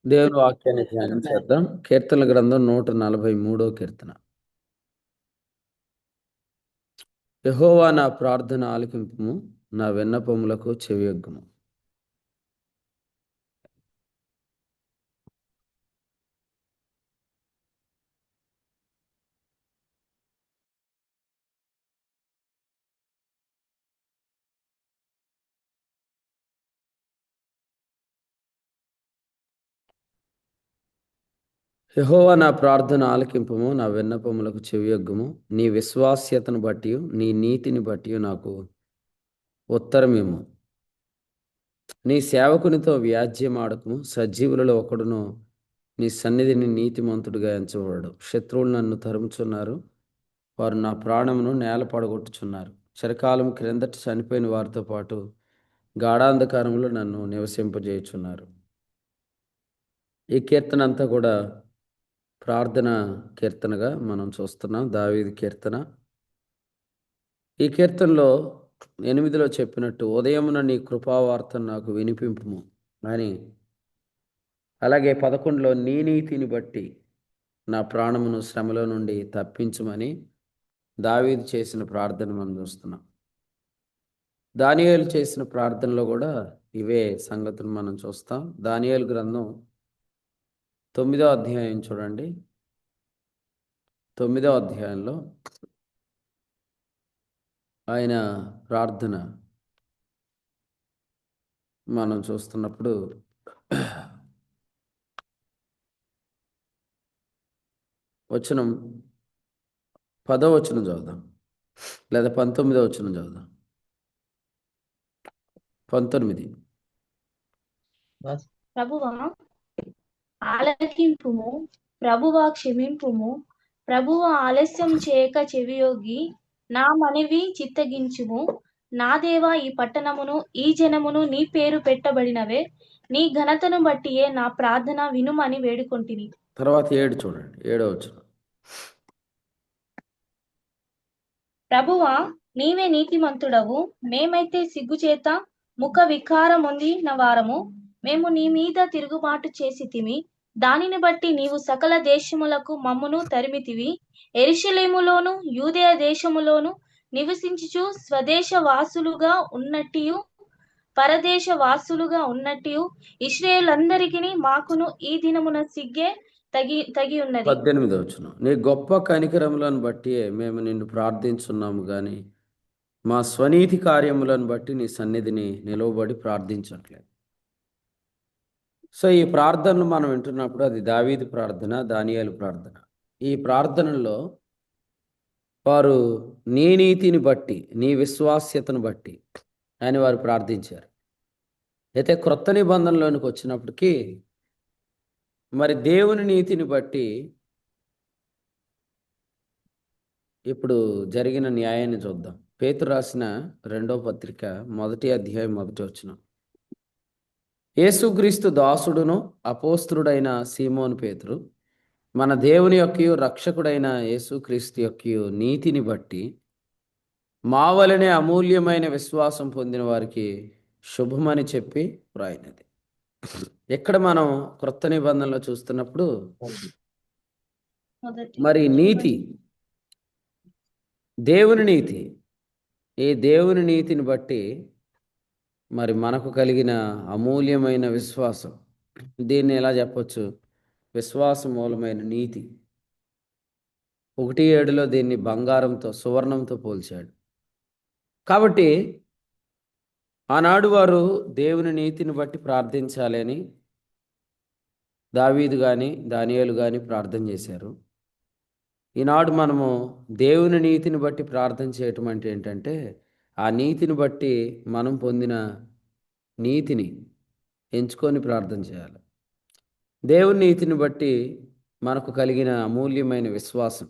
దేవుని వాక్యాన్ని ధ్యానం చేద్దాం. కీర్తనల గ్రంథం 143 కీర్తన. యెహోవా నా ప్రార్థన ఆలకింపుము, నా విన్నపములకు చెవియొగ్గుము. యెహోవా నా ప్రార్థన ఆలకింపుము, నా విన్నపములకు చెవియొగ్గుము. నీ విశ్వాస్యతను బట్టి నీ నీతిని బట్టి నాకు ఉత్తరమిమ్ము. నీ సేవకునితో వ్యాజ్యమాడకము. సజీవులలో ఒకడును నీ సన్నిధిని నీతిమంతుడిగా ఎంచబడడు. శత్రువులు నన్ను తరుముచున్నారు, వారు నా ప్రాణమును నేల పడగొట్టుచున్నారు. చిరకాలం క్రిందట చనిపోయిన వారితో పాటు గాఢాంధకారంలో నన్ను నివసింపజేయుచున్నారు. ఈ కీర్తన అంతా కూడా ప్రార్థన కీర్తనగా మనం చూస్తున్నాం. దావీదు కీర్తన. ఈ కీర్తనలో 8లో చెప్పినట్టు ఉదయమున నీ కృపావార్తను నాకు వినిపింపుము అని, అలాగే 11లో నీ నీతిని బట్టి నా ప్రాణమును శ్రమలో నుండి తప్పించుమని దావీదు చేసిన ప్రార్థన మనం చూస్తున్నాం. దానియేలు చేసిన ప్రార్థనలో కూడా ఇవే సంగతులు మనం చూస్తాం. దానియేలు గ్రంథం 9వ అధ్యాయం చూడండి. 9వ అధ్యాయంలో ఆయన ప్రార్థన మనం చూస్తున్నప్పుడు వచనం 10వ వచనం చదువుదాం, లేదా 19వ వచనం చదువుదాం. 19. ప్రభువా ఆలకింపుము, ప్రభువా క్షమింపుము, ప్రభువా ఆలస్యం చేయక చెవియొగ్గి నా మనవి చిత్తగించుము. నా దేవా, ఈ పట్టణమును ఈ జనమును నీ పేరు పెట్టబడినవే, నీ ఘనతను బట్టియే నా ప్రార్థన వినుమని వేడుకొంటిని. తర్వాత 7 చూడండి, 7వ వచనం. ప్రభువా నీవే నీతిమంతుడవు, మేమైతే సిగ్గుచేత ముఖ వికారమొందిన వారము. మేము నీ మీద తిరుగుబాటు చేసితిమి, దానిని బట్టి నీవు సకల దేశములకు మమ్మును తరిమితివి. యెరూషలేములోను యూదయ దేశములోను నివసించుచు స్వదేశ వాసులుగా ఉన్నట్టియు పరదేశ వాసులుగా ఉన్నట్టియు ఇశ్రాయేలందరికిని మాకును ఈ దినమున సిగ్గే తగి ఉన్నది. 18వ వచనం. నీ గొప్ప కనికరములను బట్టి మేము నిన్ను ప్రార్థించున్నాము గాని మా స్వనీతి కార్యములను బట్టి నీ సన్నిధిని నిలవబడి ప్రార్థించట్లేదు. సో ఈ ప్రార్థనలు మనం వింటున్నప్పుడు అది దావీదు ప్రార్థన, దానియేలు ప్రార్థన. ఈ ప్రార్థనలో వారు నీ నీతిని బట్టి, నీ విశ్వాస్యతను బట్టి అని వారు ప్రార్థించారు. అయితే క్రొత్త నిబంధనలోనికి వచ్చినప్పటికీ మరి దేవుని నీతిని బట్టి ఇప్పుడు జరిగిన న్యాయాన్ని చూద్దాం. పేతురు రాసిన 2వ పత్రిక 1వ అధ్యాయం 1వ వచనం. యేసుక్రీస్తు దాసుడును అపోస్తలుడైన సీమోను పేతురు మన దేవుని యొక్కయు రక్షకుడైన యేసుక్రీస్తు యొక్కయు నీతిని బట్టి మా వలనే అమూల్యమైన విశ్వాసం పొందిన వారికి శుభమని చెప్పి వ్రాయినది. ఇక్కడ మనం క్రొత్త నిబంధనలో చూస్తున్నప్పుడు మరి నీతి, దేవుని నీతి, ఈ దేవుని నీతిని బట్టి మరి మనకు కలిగిన అమూల్యమైన విశ్వాసం, దీన్ని ఎలా చెప్పొచ్చు? విశ్వాస మూలమైన నీతి. 1:7లో దీన్ని బంగారంతో, సువర్ణంతో పోల్చాడు. కాబట్టి ఆనాడు వారు దేవుని నీతిని బట్టి ప్రార్థించాలి అని దావీదు కానీ దానియేలు కానీ ప్రార్థన చేశారు. ఈనాడు మనము దేవుని నీతిని బట్టి ప్రార్థన చేయటం అంటే ఏంటంటే, ఆ నీతిని బట్టి మనం పొందిన నీతిని ఎంచుకొని ప్రార్థన చేయాలి. దేవుని నీతిని బట్టి మనకు కలిగిన అమూల్యమైన విశ్వాసం,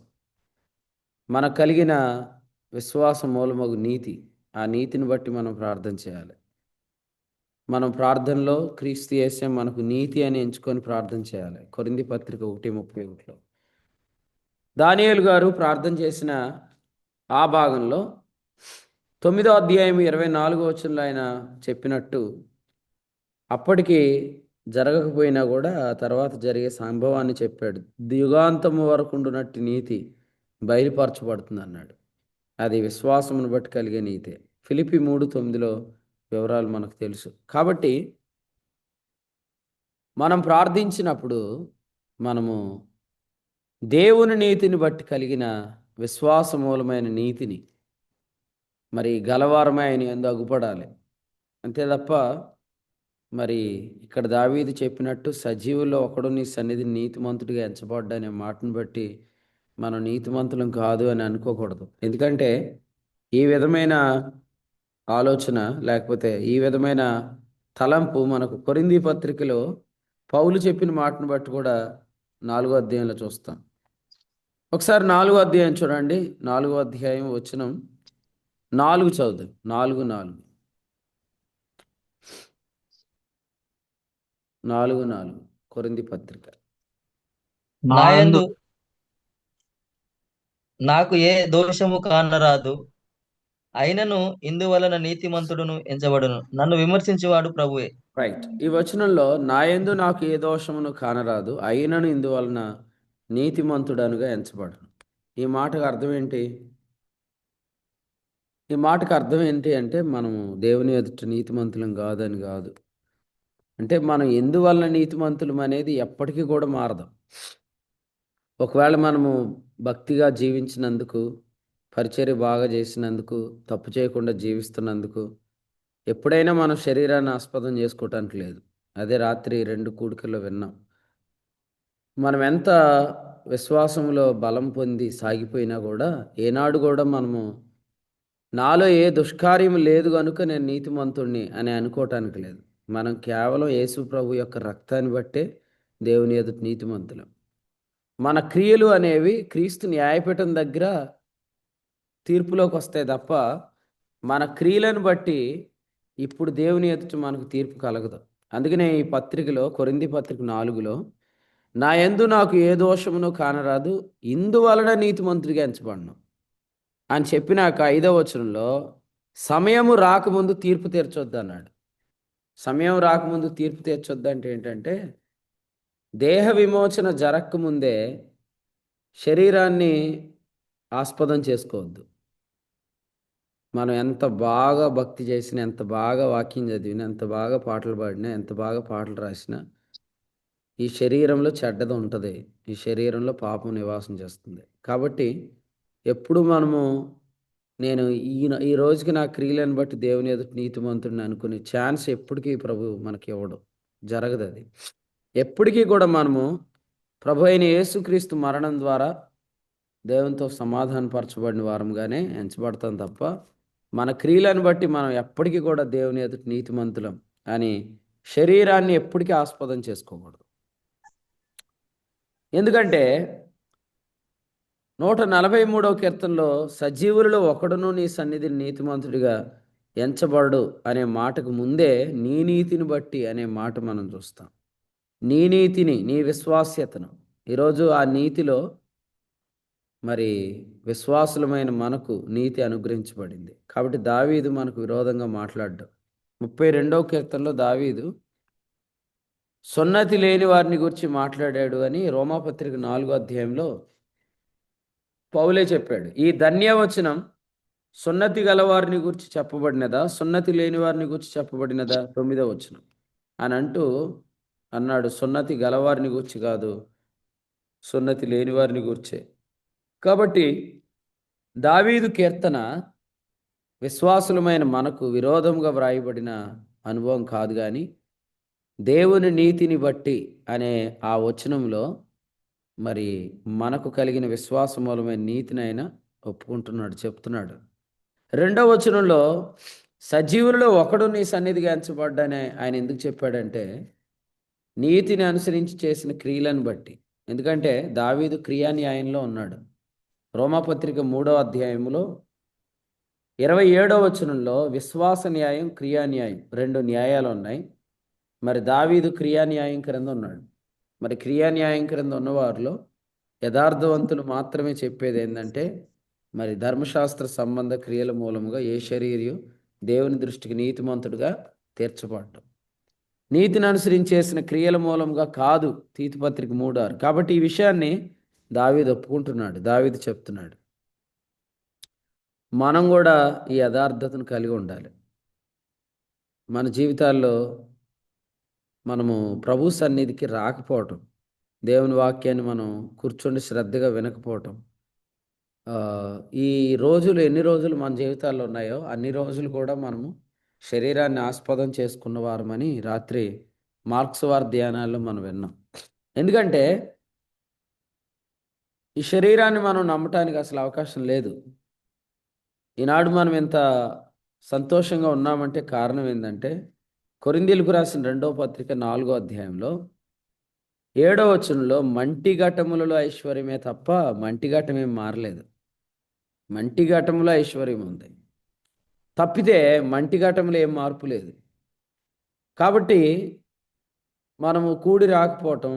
మనకు కలిగిన విశ్వాస మూలమగు నీతి, ఆ నీతిని బట్టి మనం ప్రార్థన చేయాలి. మనం ప్రార్థనలో క్రీస్తు యేసే మనకు నీతి అని ఎంచుకొని ప్రార్థన చేయాలి. కొరింథీ పత్రిక 1:31లో దానియేలు గారు ప్రార్థన చేసిన ఆ భాగంలో 9వ అధ్యాయం 24వ వచనంలో ఆయన చెప్పినట్టు, అప్పటికి జరగకపోయినా కూడా ఆ తర్వాత జరిగే సంభవాన్ని చెప్పాడు. యుగాంతము వరకు ఉండునట్టి నీతి బయలుపరచబడుతుంది అన్నాడు. అది విశ్వాసమును బట్టి కలిగే నీతే. ఫిలిప్పి 3:9లో వివరాలు మనకు తెలుసు. కాబట్టి మనం ప్రార్థించినప్పుడు మనము దేవుని నీతిని బట్టి కలిగిన విశ్వాసమూలమైన నీతిని మరి గలవారమే ఆయన యందు అగుపడాలి. అంతే తప్ప మరి ఇక్కడ దావీదు చెప్పినట్టు సజీవుల్లో ఒకడు నీ సన్నిధిని నీతిమంతుడిగా ఎంచబడ్డా అనే మాటను బట్టి మనం నీతిమంతులం కాదు అని అనుకోకూడదు. ఎందుకంటే ఈ విధమైన ఆలోచన లేకపోతే ఈ విధమైన తలంపు మనకు కొరింథీ పత్రికలో పౌలు చెప్పిన మాటను బట్టి కూడా 4వ అధ్యాయంలో చూస్తాం. ఒకసారి 4వ అధ్యాయం చూడండి. 4వ అధ్యాయం వచనం 4 చదువు. 4:4 4:4 కొరింథీ పత్రిక. నాయందు నాకు ఏ దోషము కానరాదు, అయినను ఇందువలన నీతిమంతుడును ఎంచబడును. నన్ను విమర్శించేవాడు ప్రభువే. రైట్. ఈ వచనంలో నాయందు నాకు ఏ దోషమును కానరాదు, అయినను ఇందువలన నీతిమంతుడనుగా ఎంచబడను. ఈ మాటకు అర్థం ఏంటి? ఈ మాటకు అర్థం ఏంటి అంటే మనము దేవుని ఎదుట నీతిమంతులం కాదని కాదు. అంటే మనం ఎందువలన నీతిమంతులం అనేది ఎప్పటికీ కూడా మారదు. ఒకవేళ మనము భక్తిగా జీవించినందుకు, పరిచర్య బాగా చేసినందుకు, తప్పు చేయకుండా జీవిస్తున్నందుకు ఎప్పుడైనా మనం శరీరాన్ని ఆస్పదం చేసుకోవటానికి లేదు. అదే రాత్రి 2 కూడికల్లో విన్నాం. మనం ఎంత విశ్వాసంలో బలం పొంది సాగిపోయినా కూడా ఏనాడు కూడా మనము నాలో ఏ దుష్కార్యం లేదు కనుక నేను నీతిమంతుణ్ణి అని అనుకోవటానికి లేదు. మనం కేవలం యేసు ప్రభు యొక్క రక్తాన్ని బట్టే దేవుని ఎదుట నీతిమంతులం. మన క్రియలు అనేవి క్రీస్తు న్యాయపీఠం దగ్గర తీర్పులోకి వస్తాయి తప్ప మన క్రియలను బట్టి ఇప్పుడు దేవుని ఎదుట మనకు తీర్పు కలగదు. అందుకనే ఈ పత్రికలో కొరింథీ పత్రిక 4లో నా యందు నాకు ఏ దోషమును కానరాదు, ఇందువలన నీతిమంతుడిగా ఎంచబడను అని చెప్పినాక 5వ వచనంలో సమయము రాకముందు తీర్పు తీర్చొద్దు అన్నాడు. సమయం రాకముందు తీర్పు తీర్చొద్దు అంటే ఏంటంటే దేహ విమోచన జరగకముందే శరీరాన్ని ఆస్పదం చేసుకోవద్దు. మనం ఎంత బాగా భక్తి చేసినా, ఎంత బాగా వాక్యం చదివినా, ఎంత బాగా పాటలు పాడినా, ఎంత బాగా పాటలు రాసినా ఈ శరీరంలో చెడ్డది ఉంటుంది. ఈ శరీరంలో పాపం నివాసం చేస్తుంది. కాబట్టి ఎప్పుడు మనము నేను ఈ రోజుకి నా క్రియలను బట్టి దేవుని ఎదుట నీతిమంతుడిని అనుకునే ఛాన్స్ ఎప్పటికీ ప్రభు మనకి ఇవ్వడు. జరగదు అది. ఎప్పటికీ కూడా మనము ప్రభు అయిన యేసుక్రీస్తు మరణం ద్వారా దేవునితో సమాధానపరచబడిన వారంగానే ఎంచబడతాం తప్ప మన క్రియలను బట్టి మనం ఎప్పటికీ కూడా దేవుని ఎదుట నీతిమంతులం అని శరీరాన్ని ఎప్పటికీ ఆస్పదం చేసుకోకూడదు. ఎందుకంటే 143వ కీర్తనలో సజీవులలో ఒకడును నీ సన్నిధిని నీతిమంతుడిగా ఎంచబడు అనే మాటకు ముందే నీ నీతిని బట్టి అనే మాట మనం చూస్తాం. నీ నీతిని, నీ విశ్వాస్యతను. ఈరోజు ఆ నీతిలో మరి విశ్వాసులమైన మనకు నీతి అనుగ్రహించబడింది. కాబట్టి దావీదు మనకు విరోధంగా మాట్లాడ్డాడు. 32వ కీర్తనలో దావీదు సున్నతి లేని వారిని గురించి మాట్లాడాడు అని రోమాపత్రిక 4వ అధ్యాయంలో పౌలే చెప్పాడు. ఈ ధన్యవచనం సున్నతి గలవారిని గురించి చెప్పబడినదా, సున్నతి లేని వారిని గురించి చెప్పబడినదా? 9వ వచనం అని అన్నాడు. సున్నతి గలవారిని గురించి కాదు, సున్నతి లేని వారిని గురించే. కాబట్టి దావీదు కీర్తన విశ్వాసులమైన మనకు విరోధంగా వ్రాయబడిన అనుభవం కాదు, కానీ దేవుని నీతిని బట్టి అనే ఆ వచనంలో మరి మనకు కలిగిన విశ్వాసమూలమైన నీతిని ఆయన ఒప్పుకుంటున్నాడు, చెప్తున్నాడు. 2వ వచనంలో సజీవులలో ఒకడు నీ సన్నిధిగా ఎంచబడ్డానే ఆయన ఎందుకు చెప్పాడంటే నీతిని అనుసరించి చేసిన క్రియలను బట్టి. ఎందుకంటే దావీదు క్రియాన్యాయంలో ఉన్నాడు. రోమాపత్రిక 3వ అధ్యాయంలో 27వ వచనంలో విశ్వాస న్యాయం, క్రియాన్యాయం 2 న్యాయాలు ఉన్నాయి. మరి దావీదు క్రియాన్యాయం క్రింద ఉన్నాడు. మరి క్రియాన్యాయం క్రింద ఉన్నవారిలో యథార్థవంతులు మాత్రమే చెప్పేది ఏంటంటే మరి ధర్మశాస్త్ర సంబంధ క్రియల మూలముగా ఏ శరీరయు దేవుని దృష్టికి నీతిమంతుడుగా తీర్చబడ్డం. నీతిని అనుసరించి చేసిన క్రియల మూలంగా కాదు. తీతుపత్రిక 3:6. కాబట్టి ఈ విషయాన్ని దావీదు ఒప్పుకుంటున్నాడు. దావీదు చెప్తున్నాడు. మనం కూడా ఈ యథార్థతను కలిగి ఉండాలి. మన జీవితాల్లో మనము ప్రభు సన్నిధికి రాకపోవటం, దేవుని వాక్యాన్ని మనం కూర్చొని శ్రద్ధగా వినకపోవటం, ఈ రోజులు ఎన్ని రోజులు మన జీవితాల్లో ఉన్నాయో అన్ని రోజులు కూడా మనము శరీరాన్ని ఆస్పదం చేసుకున్న వారమని రాత్రి మార్క్స్ వారి ధ్యానాల్లో మనం విన్నాం. ఎందుకంటే ఈ శరీరాన్ని మనం నమ్మటానికి అసలు అవకాశం లేదు. ఈనాడు మనం ఇంత సంతోషంగా ఉన్నామంటే కారణం ఏంటంటే కొరింథీయులకు రాసిన 2వ పత్రిక 4వ అధ్యాయంలో 7వ వచనంలో మంటిఘటములలో ఐశ్వర్యమే తప్ప మంటిఘటం ఏం మారలేదు. మంటిఘటములో ఐశ్వర్యం ఉంది తప్పితే మంటిఘటంలో ఏం మార్పు లేదు. కాబట్టి మనము కూడి రాకపోవటం,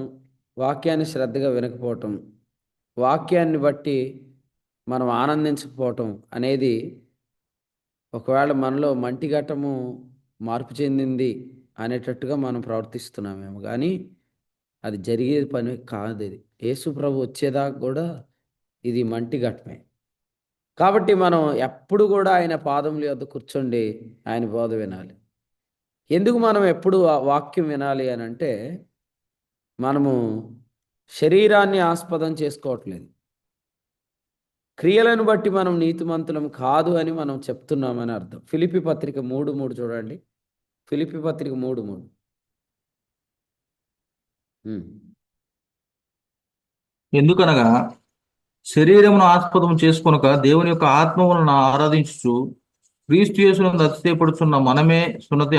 వాక్యాన్ని శ్రద్ధగా వినకపోవటం, వాక్యాన్ని బట్టి మనం ఆనందించకపోవటం అనేది ఒకవేళ మనలో మంటిఘటము మార్పు చెందింది అనేటట్టుగా మనం ప్రవర్తిస్తున్నామేమో, కానీ అది జరిగే పని కాదు. ఇది యేసు ప్రభు వచ్చేదాకా కూడా ఇది మంటిఘటమే. కాబట్టి మనం ఎప్పుడు కూడా ఆయన పాదముల యొద్ద కూర్చోండి ఆయన బోధ వినాలి. ఎందుకు మనం ఎప్పుడు ఆ వాక్యం వినాలి అని అంటే మనము శరీరాన్ని ఆస్పదం చేసుకోవట్లేదు. క్రియలను బట్టి మనం నీతిమంతులం కాదు అని మనం చెప్తున్నామని అర్థం. ఫిలిప్పీ పత్రిక 3:3 చూడండి. ఫిలిప్పీ పత్రిక 3:3. ఎందుకనగా శరీరమును ఆస్పదం చేసుకొనక దేవుని యొక్క ఆత్మలను ఆరాధించుచు క్రీస్తు యేసునందు అతిశయపడుచున్న మనమే సున్నతి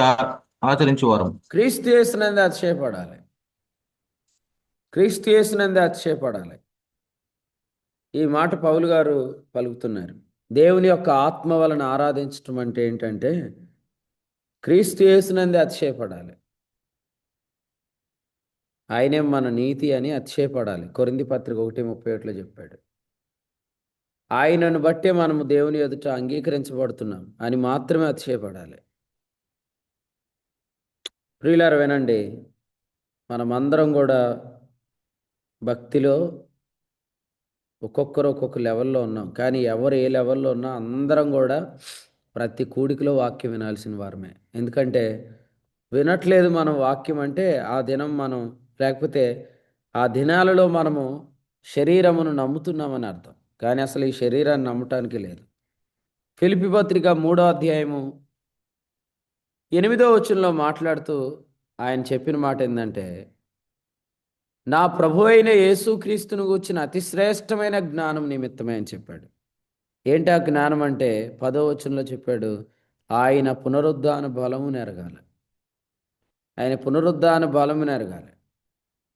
ఆచరించేవారం. క్రీస్తు యేసునందు అతిశయపడాలి. క్రీస్తు యేసునందు అతిశయపడాలి. ఈ మాట పౌలు గారు పలుకుతున్నారు. దేవుని యొక్క ఆత్మ వలన ఆరాధించటం అంటే ఏంటంటే క్రీస్తు యేసునందు అతిశయపడాలి. ఆయనే మన నీతి అని అతిశయపడాలి. కొరింథీ పత్రిక 1:31లో చెప్పాడు. ఆయనను బట్టే మనము దేవుని ఎదుట అంగీకరించబడుతున్నాం అని మాత్రమే అతిశయపడాలి. ప్రియులారా వినండి, మనమందరం కూడా భక్తిలో ఒక్కొక్కరు ఒక్కొక్క లెవెల్లో ఉన్నాం. కానీ ఎవరు ఏ లెవెల్లో ఉన్నా అందరం కూడా ప్రతి కూడికలో వాక్యం వినాల్సిన వారమే. ఎందుకంటే వినట్లేదు మనం వాక్యం అంటే ఆ దినం మనం, లేకపోతే ఆ దినాలలో మనము శరీరమును నమ్ముతున్నామని అర్థం. కానీ అసలు ఈ శరీరాన్ని నమ్మటానికి లేదు. ఫిలిప్పీ పత్రిక 3వ అధ్యాయము 8వ వచనంలో మాట్లాడుతూ ఆయన చెప్పిన మాట ఏంటంటే నా ప్రభు అయిన యేసుక్రీస్తును గూర్చిన అతి శ్రేష్టమైన జ్ఞానం నిమిత్తమే అని చెప్పాడు. ఏంటి ఆ జ్ఞానం అంటే 10వ వచనంలో చెప్పాడు, ఆయన పునరుద్ధాన బలమును ఎరగాలి. ఆయన పునరుద్ధాన బలమును ఎరగాలి.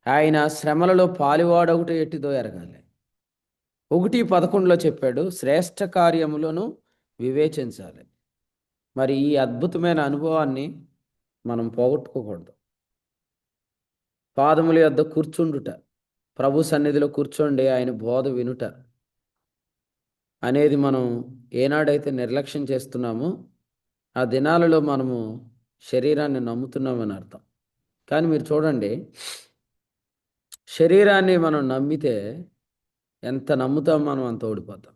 ఆయన శ్రమలలో పాలివాడొకటి ఎట్టిదో ఎరగాలి. 1:11లో చెప్పాడు, శ్రేష్ఠ కార్యములను వివేచించాలి. మరి ఈ అద్భుతమైన అనుభవాన్ని మనం పోగొట్టుకోకూడదు. పాదముల యొద్ద కూర్చుండుట, ప్రభు సన్నిధిలో కూర్చోండి ఆయన బోధ వినుట అనేది మనం ఏనాడైతే నిర్లక్ష్యం చేస్తున్నామో ఆ దినాలలో మనము శరీరాన్ని నమ్ముతున్నామని అర్థం. కానీ మీరు చూడండి, శరీరాన్ని మనం నమ్మితే ఎంత నమ్ముతాం మనం అంత ఓడిపోతాం.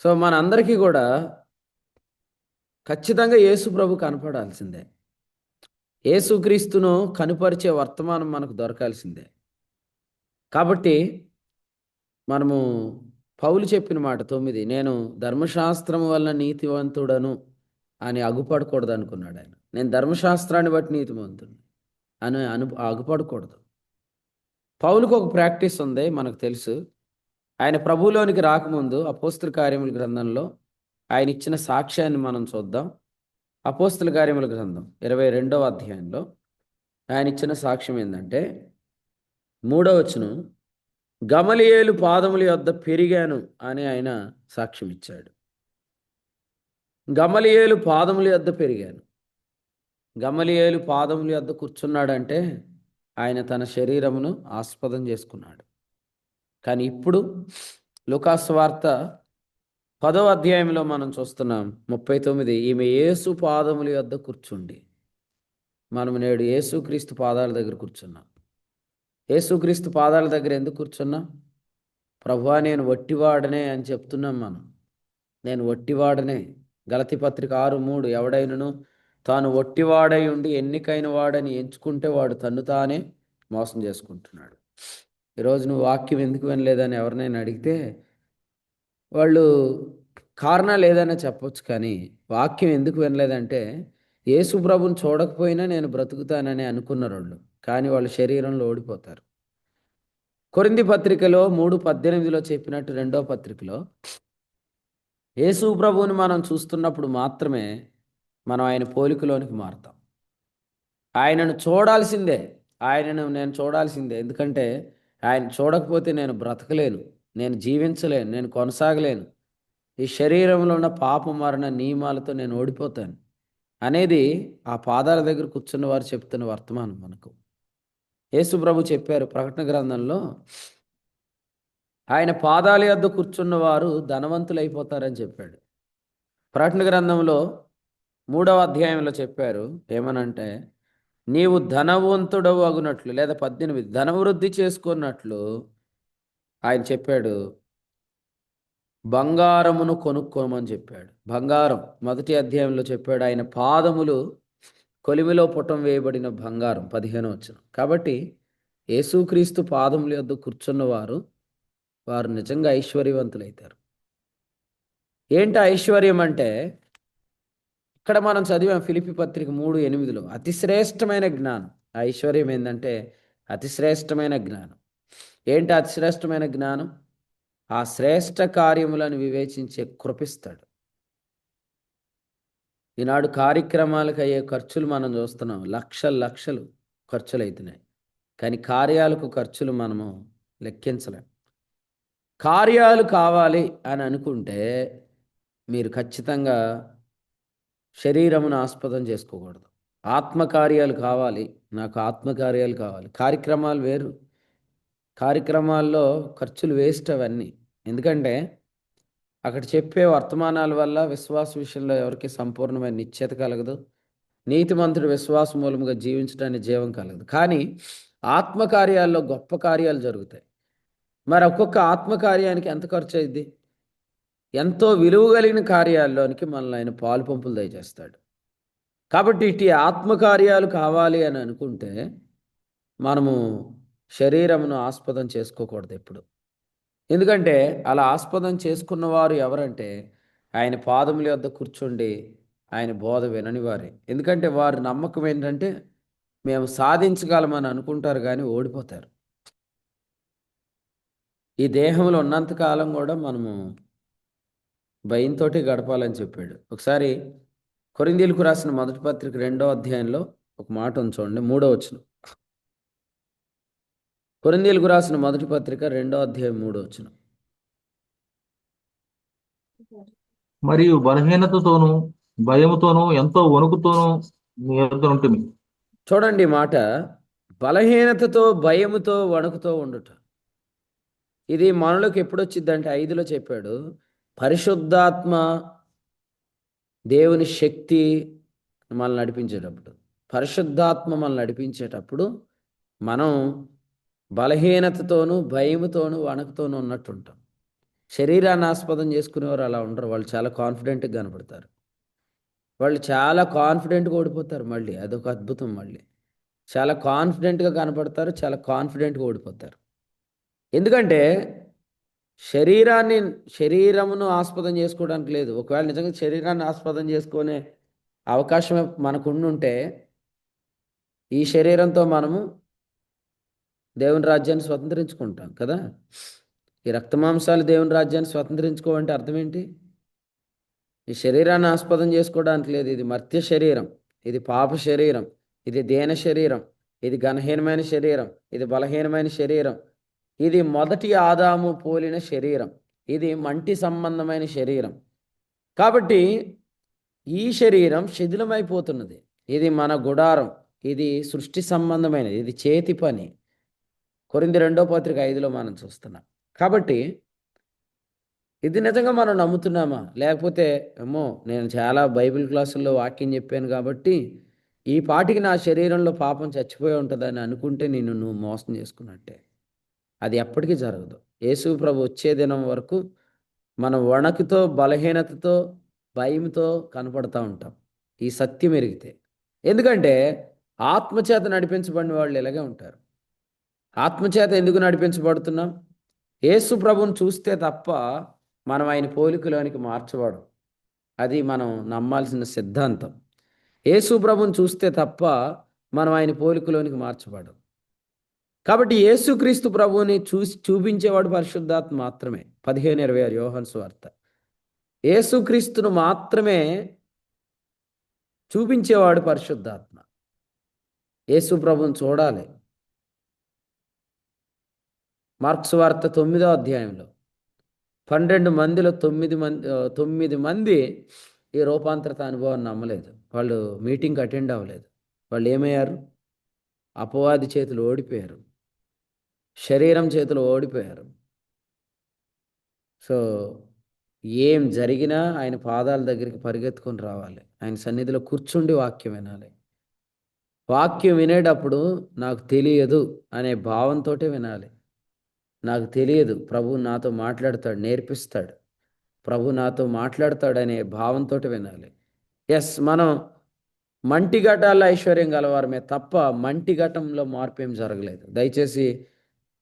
సో మనందరికీ కూడా ఖచ్చితంగా యేసు ప్రభు కనపడాల్సిందే. యేసుక్రీస్తును కనుపరిచే వర్తమానం మనకు దొరకాల్సిందే. కాబట్టి మనము పౌలు చెప్పిన మాట 9, నేను ధర్మశాస్త్రం వలన నీతివంతుడను అని అగుపడకూడదు అనుకున్నాడు ఆయన. నేను ధర్మశాస్త్రాన్ని బట్టి నీతివంతుడు అని అగుపడకూడదు. పౌలుకు ఒక ప్రాక్టీస్ ఉంది, మనకు తెలుసు. ఆయన ప్రభువులోనికి రాకముందు అపోస్తల కార్యముల గ్రంథంలో ఆయన ఇచ్చిన సాక్ష్యాన్ని మనం చూద్దాం. అపోస్తల కార్యముల గ్రంథం 22వ అధ్యాయంలో ఆయన ఇచ్చిన సాక్ష్యం ఏంటంటే 3వ వచనం, గమలియేలు పాదముల యొద్ద పెరిగాను అని ఆయన సాక్ష్యం ఇచ్చాడు. గమలియేలు పాదముల యొద్ద పెరిగాను. గమలియేలు పాదముల యొద్ద కూర్చున్నాడంటే ఆయన తన శరీరమును ఆస్పదం చేసుకున్నాడు. కానీ ఇప్పుడు లూకాసు వార్త 10వ అధ్యాయంలో మనం చూస్తున్నాం 39, ఈమె యేసు పాదముల యొద్ద కూర్చుండి. మనం నేడు యేసుక్రీస్తు పాదాల దగ్గర కూర్చున్నాం. యేసుక్రీస్తు పాదాల దగ్గర ఎందుకు కూర్చున్నాం? ప్రభువా నేను వట్టివాడనే అని చెప్తున్నాం మనం. నేను వట్టివాడనే. గలతీ పత్రిక 6:3 ఎవడైనను తాను వట్టివాడై ఉండి ఎన్నికైన వాడని ఎంచుకుంటే వాడు తన్ను తానే మోసం చేసుకుంటున్నాడు. ఈరోజు నువ్వు వాక్యం ఎందుకు వినలేదని ఎవరినైనా అడిగితే వాళ్ళు కారణాలు ఏదైనా చెప్పొచ్చు, కానీ వాక్యం ఎందుకు వినలేదంటే యేసు ప్రభుని చూడకపోయినా నేను బ్రతుకుతానని అనుకున్నారు వాళ్ళు, కానీ వాళ్ళ శరీరంలో ఓడిపోతారు. కొరింథీ పత్రికలో 3:18లో చెప్పినట్టు రెండో పత్రికలో యేసు ప్రభువుని మనం చూస్తున్నప్పుడు మాత్రమే మనం ఆయన పోలికలోనికి మారుతాం. ఆయనను చూడాల్సిందే. ఆయనను నేను చూడాల్సిందే. ఎందుకంటే ఆయన చూడకపోతే నేను బ్రతకలేను, నేను జీవించలేను, నేను కొనసాగలేను. ఈ శరీరంలో ఉన్న పాప మరణ నియమాలతో నేను ఓడిపోతాను అనేది ఆ పాదాల దగ్గర కూర్చున్న వారు చెప్తున్న వర్తమానం మనకు. యేసు ప్రభు చెప్పారు ప్రకటన గ్రంథంలో, ఆయన పాదాల యొద్ద కూర్చున్న వారు ధనవంతులైపోతారని చెప్పాడు. ప్రకటన గ్రంథంలో 3వ అధ్యాయంలో చెప్పారు ఏమనంటే, నీవు ధనవంతుడవు అగునట్లు, లేదా 18 ధనవృద్ధి చేసుకున్నట్లు ఆయన చెప్పాడు, బంగారమును కొనుక్కోమని చెప్పాడు. బంగారం 1వ అధ్యాయంలో చెప్పాడు, ఆయన పాదములు కొలిమిలో పుటం వేయబడిన బంగారం 15వ వచనం. కాబట్టి యేసుక్రీస్తు పాదముల యొద్ద కూర్చున్న వారు నిజంగా ఐశ్వర్యవంతులైతారు. ఏంటి ఐశ్వర్యం అంటే, ఇక్కడ మనం చదివాం ఫిలిప్పీ పత్రిక 3:8లో అతి శ్రేష్టమైన జ్ఞానం. ఆ ఐశ్వర్యం ఏంటంటే అతి శ్రేష్టమైన జ్ఞానం. ఏంటి అతి శ్రేష్టమైన జ్ఞానం? ఆ శ్రేష్ట కార్యములను వివేచించే కృపిస్తాడు. ఈనాడు కార్యక్రమాలకు అయ్యే ఖర్చులు మనం చూస్తున్నాం, లక్షలు ఖర్చులు అవుతున్నాయి, కానీ కార్యాలకు ఖర్చులు మనము లెక్కించలేం. కార్యాలు కావాలి అని అనుకుంటే మీరు ఖచ్చితంగా శరీరమును ఆస్పదం చేసుకోకూడదు. ఆత్మకార్యాలు కావాలి, నాకు ఆత్మకార్యాలు కావాలి. కార్యక్రమాలు వేరు. కార్యక్రమాల్లో ఖర్చులు వేస్ట్ అవన్నీ. ఎందుకంటే అక్కడ చెప్పే వర్తమానాల వల్ల విశ్వాస విషయంలో ఎవరికి సంపూర్ణమైన నిశ్చయత కలగదు. నీతిమంతుడు విశ్వాస మూలముగా జీవించడానికి జీవం కలగదు. కానీ ఆత్మకార్యాల్లో గొప్ప కార్యాలు జరుగుతాయి. మరి ఒక్కొక్క ఆత్మకార్యానికి ఎంత ఖర్చు అయింది? ఎంతో విలువ కలిగిన కార్యాల్లోనికి మనల్ని ఆయన పాలు పంపులు దయచేస్తాడు. కాబట్టి ఇటు ఆత్మకార్యాలు కావాలి అని అనుకుంటే మనము శరీరమును ఆస్పదం చేసుకోకూడదు ఎప్పుడు. ఎందుకంటే అలా ఆస్పదం చేసుకున్న వారు ఎవరంటే ఆయన పాదముల యొద్ద కూర్చుండి ఆయన బోధ వినని వారే. ఎందుకంటే వారి నమ్మకం ఏంటంటే మేము సాధించగలమని అనుకుంటారు, కానీ ఓడిపోతారు. ఈ దేహంలో ఉన్నంతకాలం కూడా మనము భయంతో గడపాలని చెప్పాడు. ఒకసారి కొరింథీయులకు రాసిన మొదటి పత్రిక 2వ అధ్యాయంలో ఒక మాట ఉంది చూడండి, 3వ వచనం. కొరింథీయులకు రాసిన మొదటి పత్రిక 2వ అధ్యాయం 3వ వచనం. మరియు బలహీనతతోనూ భయముతోనూ ఎంతో వణుకుతోనూ మీ యొద్ద ఉంటుంది. చూడండి ఈ మాట, బలహీనతతో భయముతో వణుకుతో ఉండుట. ఇది మనలోకి ఎప్పుడు వచ్చిందంటే 5లో చెప్పాడు, పరిశుద్ధాత్మ దేవుని శక్తి మనల్ని నడిపించేటప్పుడు. పరిశుద్ధాత్మ మనల్ని నడిపించేటప్పుడు మనం బలహీనతతోనూ భయముతోనూ వణుకుతోనూ ఉన్నట్టు ఉంటాం. శరీరాన్ని ఆస్పదం చేసుకునేవారు అలా ఉండరు. వాళ్ళు చాలా కాన్ఫిడెంట్గా కనపడతారు. వాళ్ళు చాలా కాన్ఫిడెంట్గా ఓడిపోతారు. మళ్ళీ అదొక అద్భుతం. మళ్ళీ చాలా కాన్ఫిడెంట్గా కనపడతారు, చాలా కాన్ఫిడెంట్గా ఓడిపోతారు. ఎందుకంటే శరీరమును ఆస్పదం చేసుకోవడానికి లేదు. ఒకవేళ నిజంగా శరీరాన్ని ఆస్పదం చేసుకునే అవకాశం మనకు ఉండుంటే ఈ శరీరంతో మనము దేవుని రాజ్యాన్ని స్వతంత్రించుకుంటాం కదా. ఈ రక్తమాంసాలు దేవుని రాజ్యాన్ని స్వతంత్రించుకోవాలంటే అర్థం ఏంటి? ఈ శరీరాన్ని ఆస్పదం చేసుకోవడానికి లేదు. ఇది మర్త్య శరీరం, ఇది పాప శరీరం, ఇది దేన శరీరం, ఇది ఘనహీనమైన శరీరం, ఇది బలహీనమైన శరీరం, ఇది మొదటి ఆదాము పోలిన శరీరం, ఇది మంటి సంబంధమైన శరీరం. కాబట్టి ఈ శరీరం శిథిలమైపోతున్నది. ఇది మన గుడారం, ఇది సృష్టి సంబంధమైనది, ఇది చేతి పని. కొరింథీ 2వ పత్రిక 5లో మనం చూస్తున్నాం. కాబట్టి ఇది నిజంగా మనం నమ్ముతున్నామా? లేకపోతే ఏమో నేను చాలా బైబిల్ క్లాసుల్లో వాక్యం చెప్పాను కాబట్టి ఈ పాటికి నా శరీరంలో పాపం చచ్చిపోయి ఉంటుందని అనుకుంటే నిన్ను నువ్వు మోసం చేసుకున్నట్టే. అది ఎప్పటికీ జరగదు. యేసు ప్రభు వచ్చే దినం వరకు మనం వణకుతో, బలహీనతతో, భయంతో కనపడతా ఉంటాం. ఈ సత్యం ఎరిగితే. ఎందుకంటే ఆత్మచేత నడిపించబడిన వాళ్ళు ఇలాగే ఉంటారు. ఆత్మచేత ఎందుకు నడిపించబడుతున్నాం? యేసు ప్రభువుని చూస్తే తప్ప మనం ఆయన పోలికలోనికి మార్చబడం. అది మనం నమ్మాల్సిన సిద్ధాంతం. యేసు ప్రభువుని చూస్తే తప్ప మనం ఆయన పోలికలోనికి మార్చబడం. కాబట్టి యేసుక్రీస్తు ప్రభువుని చూపించేవాడు పరిశుద్ధాత్మ మాత్రమే. 15:26 యోహాను సువార్త. యేసుక్రీస్తును మాత్రమే చూపించేవాడు పరిశుద్ధాత్మ. యేసు ప్రభువుని చూడాలి. మార్క్సు వార్త 9వ అధ్యాయంలో 12 మందిలో 9 మంది ఈ రూపాంతరత అనుభవాన్ని నమ్మలేదు. వాళ్ళు మీటింగ్కి అటెండ్ అవ్వలేదు. వాళ్ళు ఏమయ్యారు? అపవాది చేతులు ఓడిపోయారు, శరీరం చేతులు ఓడిపోయారు. సో ఏం జరిగినా ఆయన పాదాల దగ్గరికి పరిగెత్తుకొని రావాలి. ఆయన సన్నిధిలో కూర్చుండి వాక్యం వినాలి. వాక్యం వినేటప్పుడు నాకు తెలియదు అనే భావంతో వినాలి. నాకు తెలియదు, ప్రభు నాతో మాట్లాడతాడు, నేర్పిస్తాడు, ప్రభు నాతో మాట్లాడతాడు అనే భావంతో వినాలి. ఎస్, మనం మంటి ఘటాల ఐశ్వర్యం గలవారమే తప్ప మంటి ఘటంలో మార్పు ఏం జరగలేదు. దయచేసి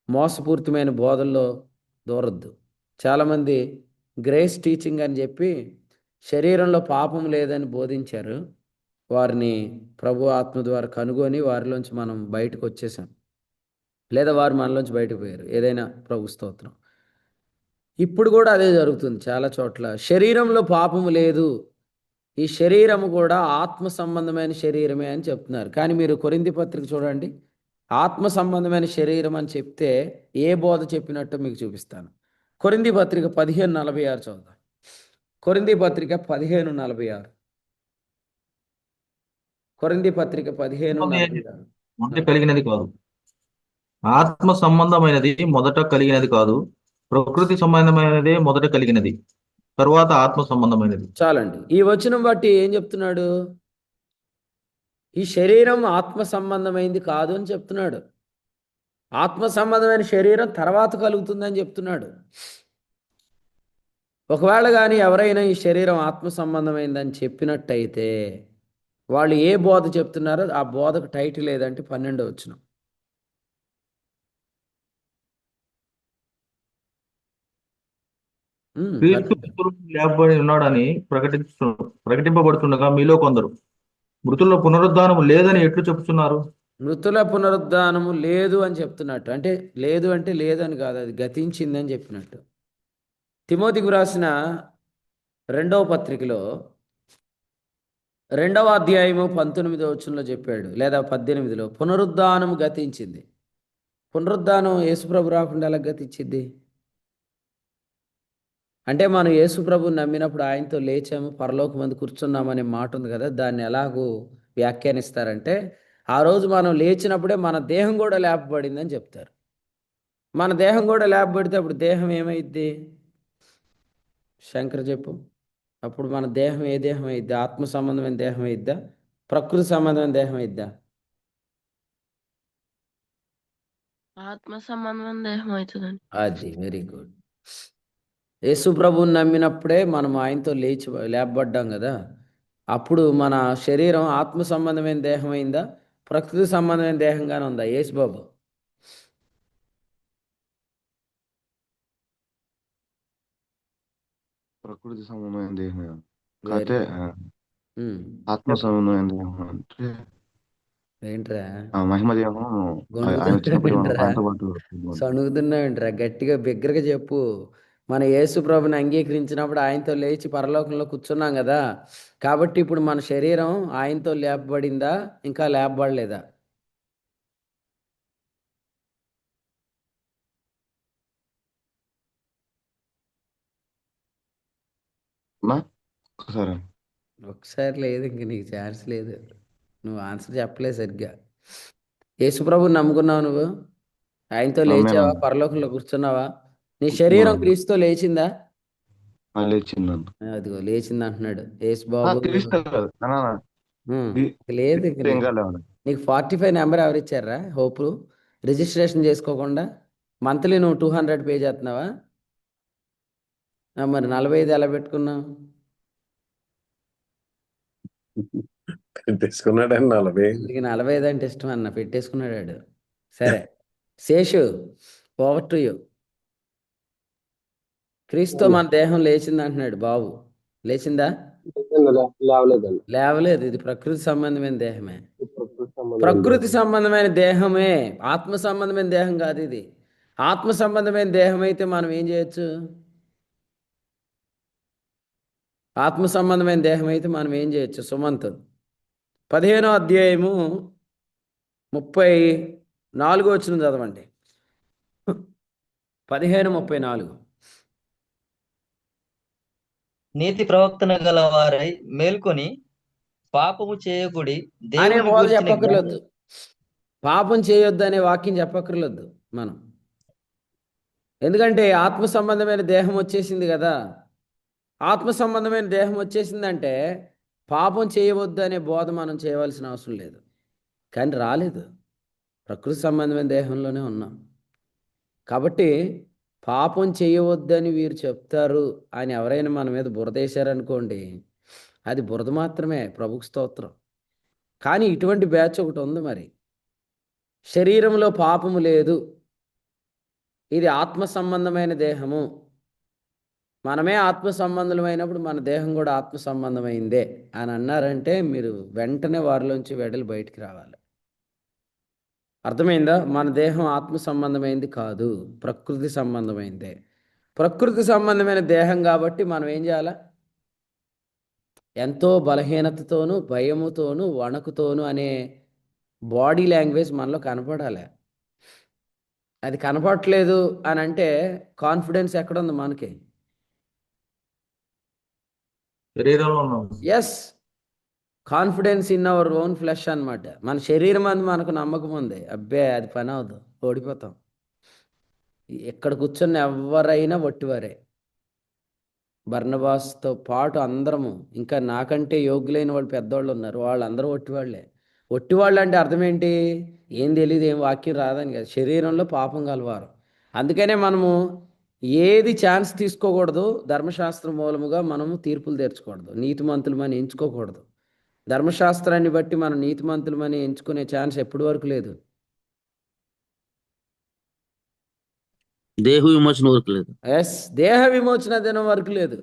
మోసపూరితమైన బోధల్లో దూరద్దు. చాలామంది గ్రేస్ టీచింగ్ అని చెప్పి శరీరంలో పాపం లేదని బోధించారు. వారిని ప్రభు ఆత్మ ద్వారా కనుగొని వారిలోంచి మనం బయటకు వచ్చేసాం, లేదా వారు మనలోంచి బయటకు పోయారు. ఏదైనా ప్రభు స్తోత్రం. ఇప్పుడు కూడా అదే జరుగుతుంది చాలా చోట్ల. శరీరంలో పాపము లేదు, ఈ శరీరము కూడా ఆత్మ సంబంధమైన శరీరమే అని చెప్తున్నారు. కానీ మీరు కొరింథీ పత్రిక చూడండి, ఆత్మ సంబంధమైన శరీరం అని చెప్తే ఏ బోధ చెప్పినట్టు మీకు చూపిస్తాను. కొరింథీ పత్రిక 15:46 చదువుదాం. కొరింథీ పత్రిక 15:46. కొరింథీ పత్రిక 15:46. మొదట కలిగినది కాదు, ఆత్మ సంబంధమైనది మొదట కలిగినది కాదు, ప్రకృతి సంబంధమైనదే మొదట కలిగినది, తరువాత ఆత్మ సంబంధమైనది. చాలండి. ఈ వచనం బట్టి ఏం చెప్తున్నాడు? ఈ శరీరం ఆత్మ సంబంధమైంది కాదు అని చెప్తున్నాడు. ఆత్మ సంబంధమైన శరీరం తర్వాత కలుగుతుందని చెప్తున్నాడు. ఒకవేళ కానీ ఎవరైనా ఈ శరీరం ఆత్మ సంబంధమైందని చెప్పినట్టయితే వాళ్ళు ఏ బోధ చెప్తున్నారో ఆ బోధకు టైటిల్ ఏదంటే 12వ వచనం. క్రీస్తు లేపబడి ఉన్నాడని ప్రకటింపబడుతుండగా మీలో కొందరు మృతుల్లో పునరుద్ధానము లేదని ఎట్లు చెప్తున్నారు? మృతుల పునరుద్ధానము లేదు అని చెప్తున్నట్టు. అంటే లేదు అంటే లేదని కాదు, అది గతించిందని చెప్పినట్టు. తిమోతికి వ్రాసిన 2వ పత్రికలో 2వ అధ్యాయము 19వ వచనంలో చెప్పాడు, లేదా 18లో పునరుద్ధానము గతించింది. పునరుద్ధానం యేసుప్రభు రాకుండా ఎలా గతించింది? అంటే మనం యేసుప్రభుని నమ్మినప్పుడు ఆయనతో లేచాము, పరలోకమందు కూర్చున్నామనే మాట ఉంది కదా, దాన్ని ఎలాగూ వ్యాఖ్యానిస్తారంటే ఆ రోజు మనం లేచినప్పుడే మన దేహం కూడా లేపబడిందని చెప్తారు. మన దేహం కూడా లేపబడితే అప్పుడు దేహం ఏమైద్ది? శంకర్ చెప్పు. అప్పుడు మన దేహం ఏ దేహం అయిద్దా? ఆత్మ సంబంధమైన దేహం అయిద్దా? ప్రకృతి సంబంధమైన దేహం అయిద్దా? ఆత్మ సంబంధమైన దేహం అవుతుందండి. అది వెరీ గుడ్. యేసు ప్రభువుని నమ్మినప్పుడే మనం ఆయనతో లేపబడ్డాం కదా, అప్పుడు మన శరీరం ఆత్మ సంబంధమైన దేహం అయిందా, ప్రకృతి సంబంధమైన దేహంగానే ఉందా? యేసు బాబు ప్రకృతి సంబంధమైన దేహం వెరీ అంటే ఆత్మ సంబంధమైన దేహం అంటే ఏంట్రా మహిమ దేహం. ఆయన వచ్చినప్పుడు మనం గొణుగుతున్నావేంట్రా? ఆయనతో పాటు సణుగుతున్నావేంట్రా? గట్టిగా బిగ్గరగా చెప్పు. మన యేసు ప్రభుని అంగీకరించినప్పుడు ఆయనతో లేచి పరలోకంలో కూర్చున్నాం కదా, కాబట్టి ఇప్పుడు మన శరీరం ఆయనతో లేపబడిందా, ఇంకా లేపబడలేదా? ఒకసారి ఒకసారి లేదు, ఇంక నీకు ఛాన్స్ లేదు. నువ్వు ఆన్సర్ చెప్పలేదు సరిగ్గా. యేసు ప్రభుని నమ్ముకున్నావు నువ్వు, ఆయనతో లేచావా, నమ్మాను. పరలోకంలో కూర్చున్నావా? నీ శరీరం క్రీస్తుతో లేచిందా? లేచిందన్న. అదిగో లేచింది అంటున్నాడు యేసు బాబు. క్రీస్తు కాదు. ఉమ్. లేదు ఇక ఇంకా నీకు లేవండి. నీకు 45 నెంబర్ ఎవరు ఇచ్చారా హోప్ రిజిస్ట్రేషన్ చేసుకోకుండా మంత్లీ నువ్వు 200 పే చేస్తున్నావా మరి 45 ఎలా పెట్టుకున్నావు తీసుకున్నాడండి 40. వీడికి 45 అంటే ఇష్టం అన్న పెట్టేసుకున్నాడు వాడు. సరే శేషు ఓవర్ టు యూ. క్రీస్తు మన దేహం లేచింది అంటున్నాడు బాబు. లేచిందా? లేవలేదండి. లేవలేదు. ఇది ప్రకృతి సంబంధమైన దేహమే. ప్రకృతి సంబంధం ప్రకృతి సంబంధమైన దేహమే, ఆత్మ సంబంధమైన దేహం కాదు ఇది. ఆత్మ సంబంధమైన దేహం అయితే మనం ఏం చేయొచ్చు? ఆత్మ సంబంధమైన దేహం అయితే మనం ఏం చేయొచ్చు? సుమంత్ 15వ అధ్యాయము 34 వచనం చదవండి. 15:34. నీతి ప్రవక్తన గల వారై మేల్కొని పాపము చేయకుడి, అనే దేవుని బోధ గూర్చిన చెప్పక్కర్లేదు. పాపం చేయొద్దు అనే వాక్యం చెప్పక్కర్లేదు మనం. ఎందుకంటే ఆత్మ సంబంధమైన దేహం వచ్చేసింది కదా. ఆత్మ సంబంధమైన దేహం వచ్చేసిందంటే పాపం చేయవద్దు అనే బోధ మనం చేయవలసిన అవసరం లేదు. కానీ రాలేదు, ప్రకృతి సంబంధమైన దేహంలోనే ఉన్నాం. కాబట్టి పాపం చేయవద్దని వీరు చెప్తారు అని ఎవరైనా మన మీద బురదేశారనుకోండి, అది బురద మాత్రమే, ప్రభుకు స్తోత్రం. కానీ ఇటువంటి బ్యాచ్ ఒకటి ఉంది మరి. శరీరంలో పాపము లేదు, ఇది ఆత్మ సంబంధమైన దేహము, మనమే ఆత్మ సంబంధమైనప్పుడు మన దేహం కూడా ఆత్మ సంబంధమైందే అని అన్నారంటే మీరు వెంటనే వారిలోంచి వెడలు బయటికి రావాలి. అర్థమైందా? మన దేహం ఆత్మ సంబంధమైంది కాదు, ప్రకృతి సంబంధమైందే. ప్రకృతి సంబంధమైన దేహం కాబట్టి మనం ఏం చేయాలా? ఎంతో బలహీనతతోనూ భయముతోనూ వణుకుతోనూ అనే బాడీ లాంగ్వేజ్ మనలో కనపడాలి. అది కనపడట్లేదు అని అంటే కాన్ఫిడెన్స్ ఎక్కడుంది మనకి? శరీరంలో ఉన్నాం. Yes, confidence in our own flesh అనమాట. మన శరీరం అందు మనకు నమ్మకం ఉంది, అబ్బే అది పని అవదు, ఓడిపోతాం. ఇక్కడ కూర్చొని ఎవరైనా ఒట్టివారే. బర్నబాస్తో పాటు అందరము, ఇంకా నాకంటే యోగ్యులైన వాళ్ళు పెద్దవాళ్ళు ఉన్నారు, వాళ్ళందరూ ఒట్టివాళ్ళే. ఒట్టివాళ్ళు అంటే అర్థం ఏంటి? ఏం తెలియదు, ఏం వాక్యం రాదని కదా, శరీరంలో పాపం గలవారు. అందుకనే మనము ఏది ఛాన్స్ తీసుకోకూడదు. ధర్మశాస్త్రం మూలముగా మనము తీర్పులు తెచ్చుకూడదు, నీతిమంతులమని ఎంచుకోకూడదు. ధర్మశాస్త్రాన్ని బట్టి మనం నీతిమంతులమని ఎంచుకునే ఛాన్స్ ఎప్పటి వరకు లేదు. దేహ విమోచన వరకు లేదు. ఎస్, దేహ విమోచన దినం వరకు లేదు.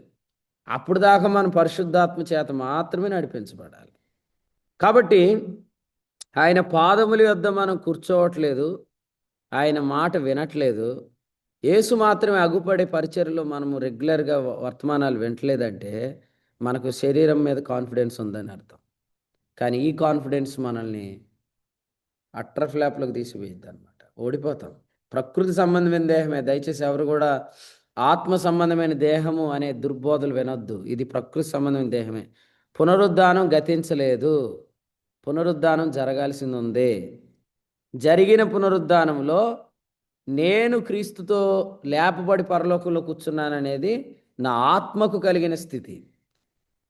అప్పుడు దాకా మనం పరిశుద్ధాత్మ చేత మాత్రమే నడిపించబడాలి. కాబట్టి ఆయన పాదముల యొద్ద మనం కూర్చోవట్లేదు, ఆయన మాట వినట్లేదు. యేసు మాత్రమే అగుపడే పరిచర్యలో మనము రెగ్యులర్గా వర్తమానాలు వినట్లేదంటే మనకు శరీరం మీద కాన్ఫిడెన్స్ ఉందని అర్థం. కానీ ఈ కాన్ఫిడెన్స్ మనల్ని అట్టర్ ఫ్లాప్లోకి తీసిపోయింది అనమాట, ఓడిపోతాం. ప్రకృతి సంబంధమైన దేహమే, దయచేసి ఎవరు కూడా ఆత్మ సంబంధమైన దేహము అనే దుర్బోధలు వినొద్దు. ఇది ప్రకృతి సంబంధమైన దేహమే. పునరుద్ధానం గతించలేదు, పునరుద్ధానం జరగాల్సింది ఉంది. జరిగిన పునరుద్ధానంలో నేను క్రీస్తుతో లేపబడి పరలోకంలో కూర్చున్నాననేది నా ఆత్మకు కలిగిన స్థితి.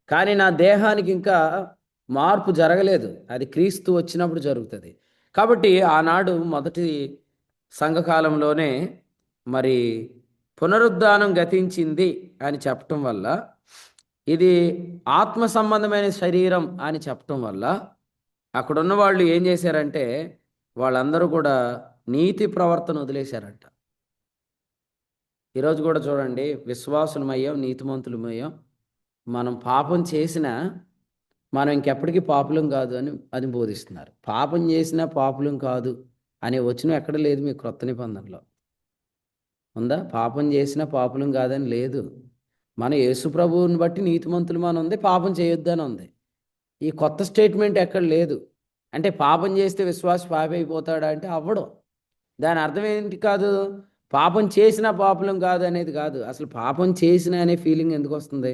కానీ నా దేహానికి ఇంకా మార్పు జరగలేదు, అది క్రీస్తు వచ్చినప్పుడు జరుగుతుంది. కాబట్టి ఆనాడు మొదటి సంఘకాలంలోనే మరి పునరుద్ధానం గతించింది అని చెప్పటం వల్ల, ఇది ఆత్మ సంబంధమైన శరీరం అని చెప్పటం వల్ల అక్కడున్న వాళ్ళు ఏం చేశారంటే వాళ్ళందరూ కూడా నీతి ప్రవర్తన వదిలేశారంట. ఈరోజు కూడా చూడండి, విశ్వాసులమయ్యాం, నీతిమంతులమయ్యాం, మనం పాపం చేసినా మనం ఇంకెప్పటికీ పాపులం కాదు అని బోధిస్తున్నారు. పాపం చేసినా పాపులం కాదు అనే వచనం ఎక్కడ లేదు మీ క్రొత్త నిబంధనలో ఉందా? పాపం చేసినా పాపులం కాదని లేదు. మన యేసు ప్రభువుని బట్టి నీతిమంతులమని ఉంది, పాపం చేయొద్దని ఉంది. ఈ కొత్త స్టేట్మెంట్ ఎక్కడ లేదు. అంటే పాపం చేస్తే విశ్వాస పాపి అయిపోతాడా అంటే అవ్వడం. దాని అర్థం ఏంటి? కాదు, పాపం చేసినా పాపులం కాదు అనేది కాదు. అసలు పాపం చేసిన అనే ఫీలింగ్ ఎందుకు వస్తుంది?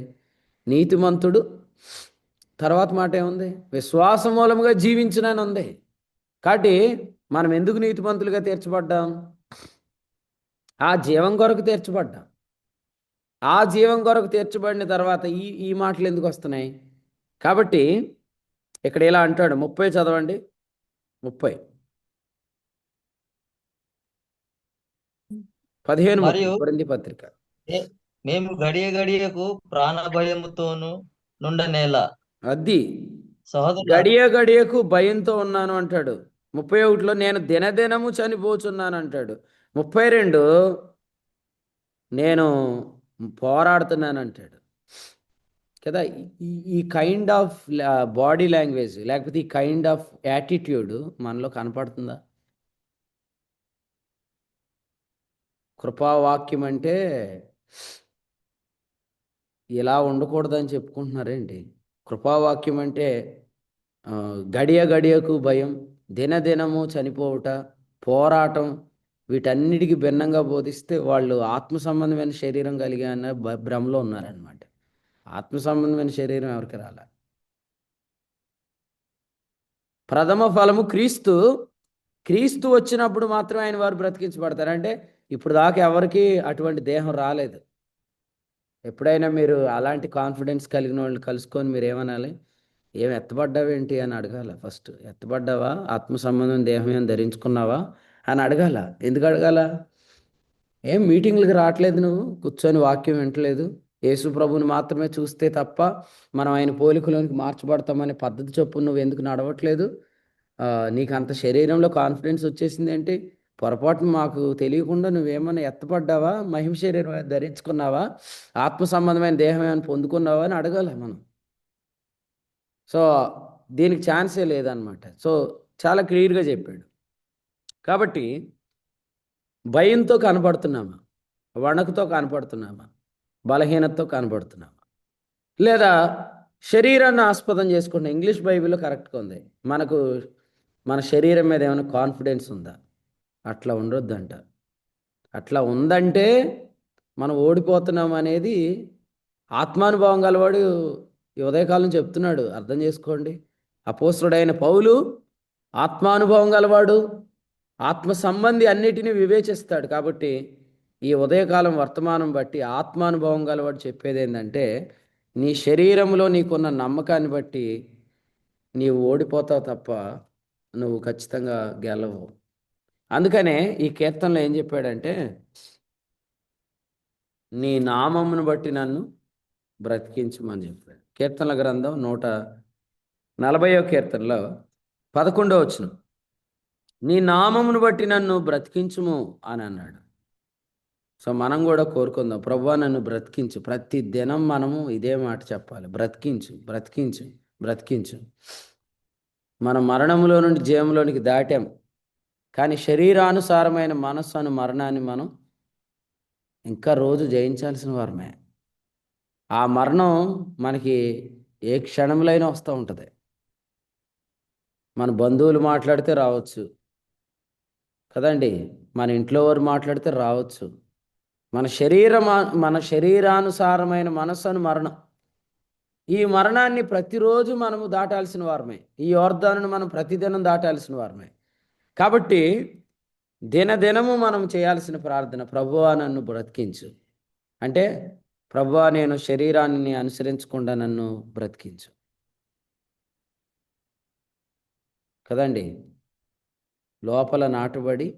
నీతిమంతుడు తర్వాత మాట ఏముంది? విశ్వాసం మూలముగా జీవించునని ఉంది. కాబట్టి మనం ఎందుకు నీతిమంతులుగా తీర్చబడ్డాం? ఆ జీవం కొరకు తీర్చబడ్డాం. ఆ జీవం కొరకు తీర్చబడిన తర్వాత ఈ మాటలు ఎందుకు వస్తున్నాయి? కాబట్టి ఇక్కడ ఇలా అంటాడు, 30 చదవండి. 30 15 మరియు కొరింథీ పత్రిక. మేము గడియ గడియకు ప్రాణ భయముతోను నుండనేలా అది సహోదరుల గడియ గడియకు భయంతో ఉన్నాను అంటాడు. 31లో నేను దినదినము చనిపోచున్నాను అంటాడు. 32 నేను పోరాడుతున్నాను అంటాడు కదా. ఈ కైండ్ ఆఫ్ బాడీ లాంగ్వేజ్ లేకపోతే ఈ కైండ్ ఆఫ్ యాటిట్యూడ్ మనలో కనపడుతుందా? కృపావాక్యం అంటే ఇలా ఉండకూడదని చెప్పుకుంటున్నారేంటి? కృపావాక్యం అంటే గడియ గడియకు భయం, దినదినము చనిపోవుట, పోరాటం, వీటన్నిటికీ భిన్నంగా బోధిస్తే వాళ్ళు ఆత్మ సంబంధమైన శరీరం కలిగి అన్న భ్రమలో ఉన్నారనమాట. ఆత్మ సంబంధమైన శరీరం ఎవరికి రాల. ప్రథమ ఫలము క్రీస్తు. క్రీస్తు వచ్చినప్పుడు మాత్రమే ఆయన వారు బ్రతికించబడతారు. అంటే ఇప్పుడు దాకా ఎవరికి అటువంటి దేహం రాలేదు. ఎప్పుడైనా మీరు అలాంటి కాన్ఫిడెన్స్ కలిగిన వాళ్ళు కలుసుకొని మీరు ఏమనాలి? ఏం ఎత్తబడ్డావేంటి అని అడగాల. ఫస్ట్ ఎత్తబడ్డావా, ఆత్మ సంబంధం దేహం ఏం ధరించుకున్నావా అని అడగాల. ఎందుకు అడగాల? ఏం మీటింగ్లకు రావట్లేదు, నువ్వు కూర్చొని వాక్యం వింటలేదు, యేసు ప్రభుని మాత్రమే చూస్తే తప్ప మనం ఆయన పోలికలోనికి మార్చబడతామనే పద్ధతి చొప్పున నువ్వు ఎందుకు నడవట్లేదు? నీకు అంత శరీరంలో కాన్ఫిడెన్స్ వచ్చేసింది అంటే పొరపాటున మాకు తెలియకుండా నువ్వేమన్నా ఎత్తపడ్డావా, మహిమ శరీరం ధరించుకున్నావా, ఆత్మ సంబంధమైన దేహం ఏమైనా పొందుకున్నావా అని అడగాల మనం. సో దీనికి ఛాన్సే లేదనమాట. సో చాలా క్లియర్గా చెప్పాడు. కాబట్టి భయంతో కనపడుతున్నామా, వణకుతో కనపడుతున్నామా, బలహీనతతో కనపడుతున్నామా, లేదా శరీరాన్ని ఆస్పదం చేసుకుంటున్నాం? ఇంగ్లీష్ బైబిల్లో కరెక్ట్గా ఉంది. మనకు మన శరీరం మీద ఏమైనా కాన్ఫిడెన్స్ ఉందా? అట్లా ఉండొద్దంట. అట్లా ఉందంటే మనం ఓడిపోతున్నాం అనేది ఆత్మానుభవం గలవాడు ఈ ఉదయకాలం చెప్తున్నాడు. అర్థం చేసుకోండి. అపోస్తుడైన పౌలు ఆత్మానుభవం గలవాడు, ఆత్మ సంబంధి అన్నిటినీ వివేచిస్తాడు. కాబట్టి ఈ ఉదయకాలం వర్తమానం బట్టి ఆత్మానుభవం గలవాడు చెప్పేది ఏంటంటే, నీ శరీరంలో నీకున్న నమ్మకాన్ని బట్టి నీవు ఓడిపోతావు తప్ప నువ్వు ఖచ్చితంగా గెలవు. అందుకనే ఈ కీర్తనలో ఏం చెప్పాడంటే, నీ నామమును బట్టి నన్ను బ్రతికించమని చెప్పాడు. కీర్తనల గ్రంథం 140వ కీర్తనలో 11వ వచనం, నీ నామమును బట్టి నన్ను బ్రతికించుము అని అన్నాడు. సో మనం కూడా కోరుకుందాం, ప్రభువా నన్ను బ్రతికించు. ప్రతి దినం మనము ఇదే మాట చెప్పాలి, బ్రతికించు, బ్రతికించు, బ్రతికించు. మనం మరణంలో నుండి జీవంలోనికి దాటాం, కానీ శరీరానుసారమైన మనస్సు అను మరణాన్ని మనం ఇంకా రోజు జయించాల్సిన వారమే. ఆ మరణం మనకి ఏ క్షణంలో అయినా వస్తూ ఉంటుంది. మన బంధువులు మాట్లాడితే రావచ్చు కదండి, మన ఇంట్లో వారు మాట్లాడితే రావచ్చు. మన శరీరానుసారమైన మనస్సును మరణం. ఈ మరణాన్ని ప్రతిరోజు మనము దాటాల్సిన వారమే. ఈ యోర్దానును మనం ప్రతిదినం దాటాల్సిన వారమే. కాబట్టి దినదినము మనం చేయాల్సిన ప్రార్థన, ప్రభువా నన్ను బ్రతికించు. అంటే ప్రభువా నేను శరీరాన్ని అనుసరించకుండా నన్ను బ్రతికించు కదండి. లోపల నాటుబడి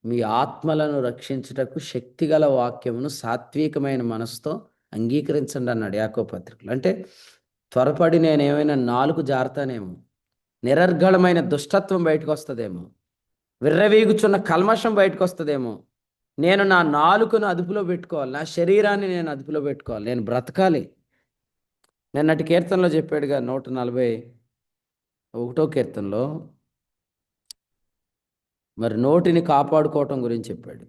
మీ ఆత్మలను రక్షించుటకు శక్తిగల వాక్యమును సాత్వికమైన మనసుతో అంగీకరించండి అన్నాడు యాకోబు పత్రికలో. అంటే త్వరపడి నేనేమైనా నాలుగు జారుతానేమో, నిరర్గళమైన దుష్టత్వం బయటకు వస్తుందేమో, విర్రవీగుచున్న కల్మషం బయటకు వస్తుందేమో. నేను నా నాలుకను అదుపులో పెట్టుకోవాలి, నా శరీరాన్ని నేను అదుపులో పెట్టుకోవాలి, నేను బ్రతకాలి. నిన్నటి కీర్తనలో చెప్పాడుగా 141వ కీర్తనలో మరి నోటిని కాపాడుకోవటం గురించి చెప్పాడు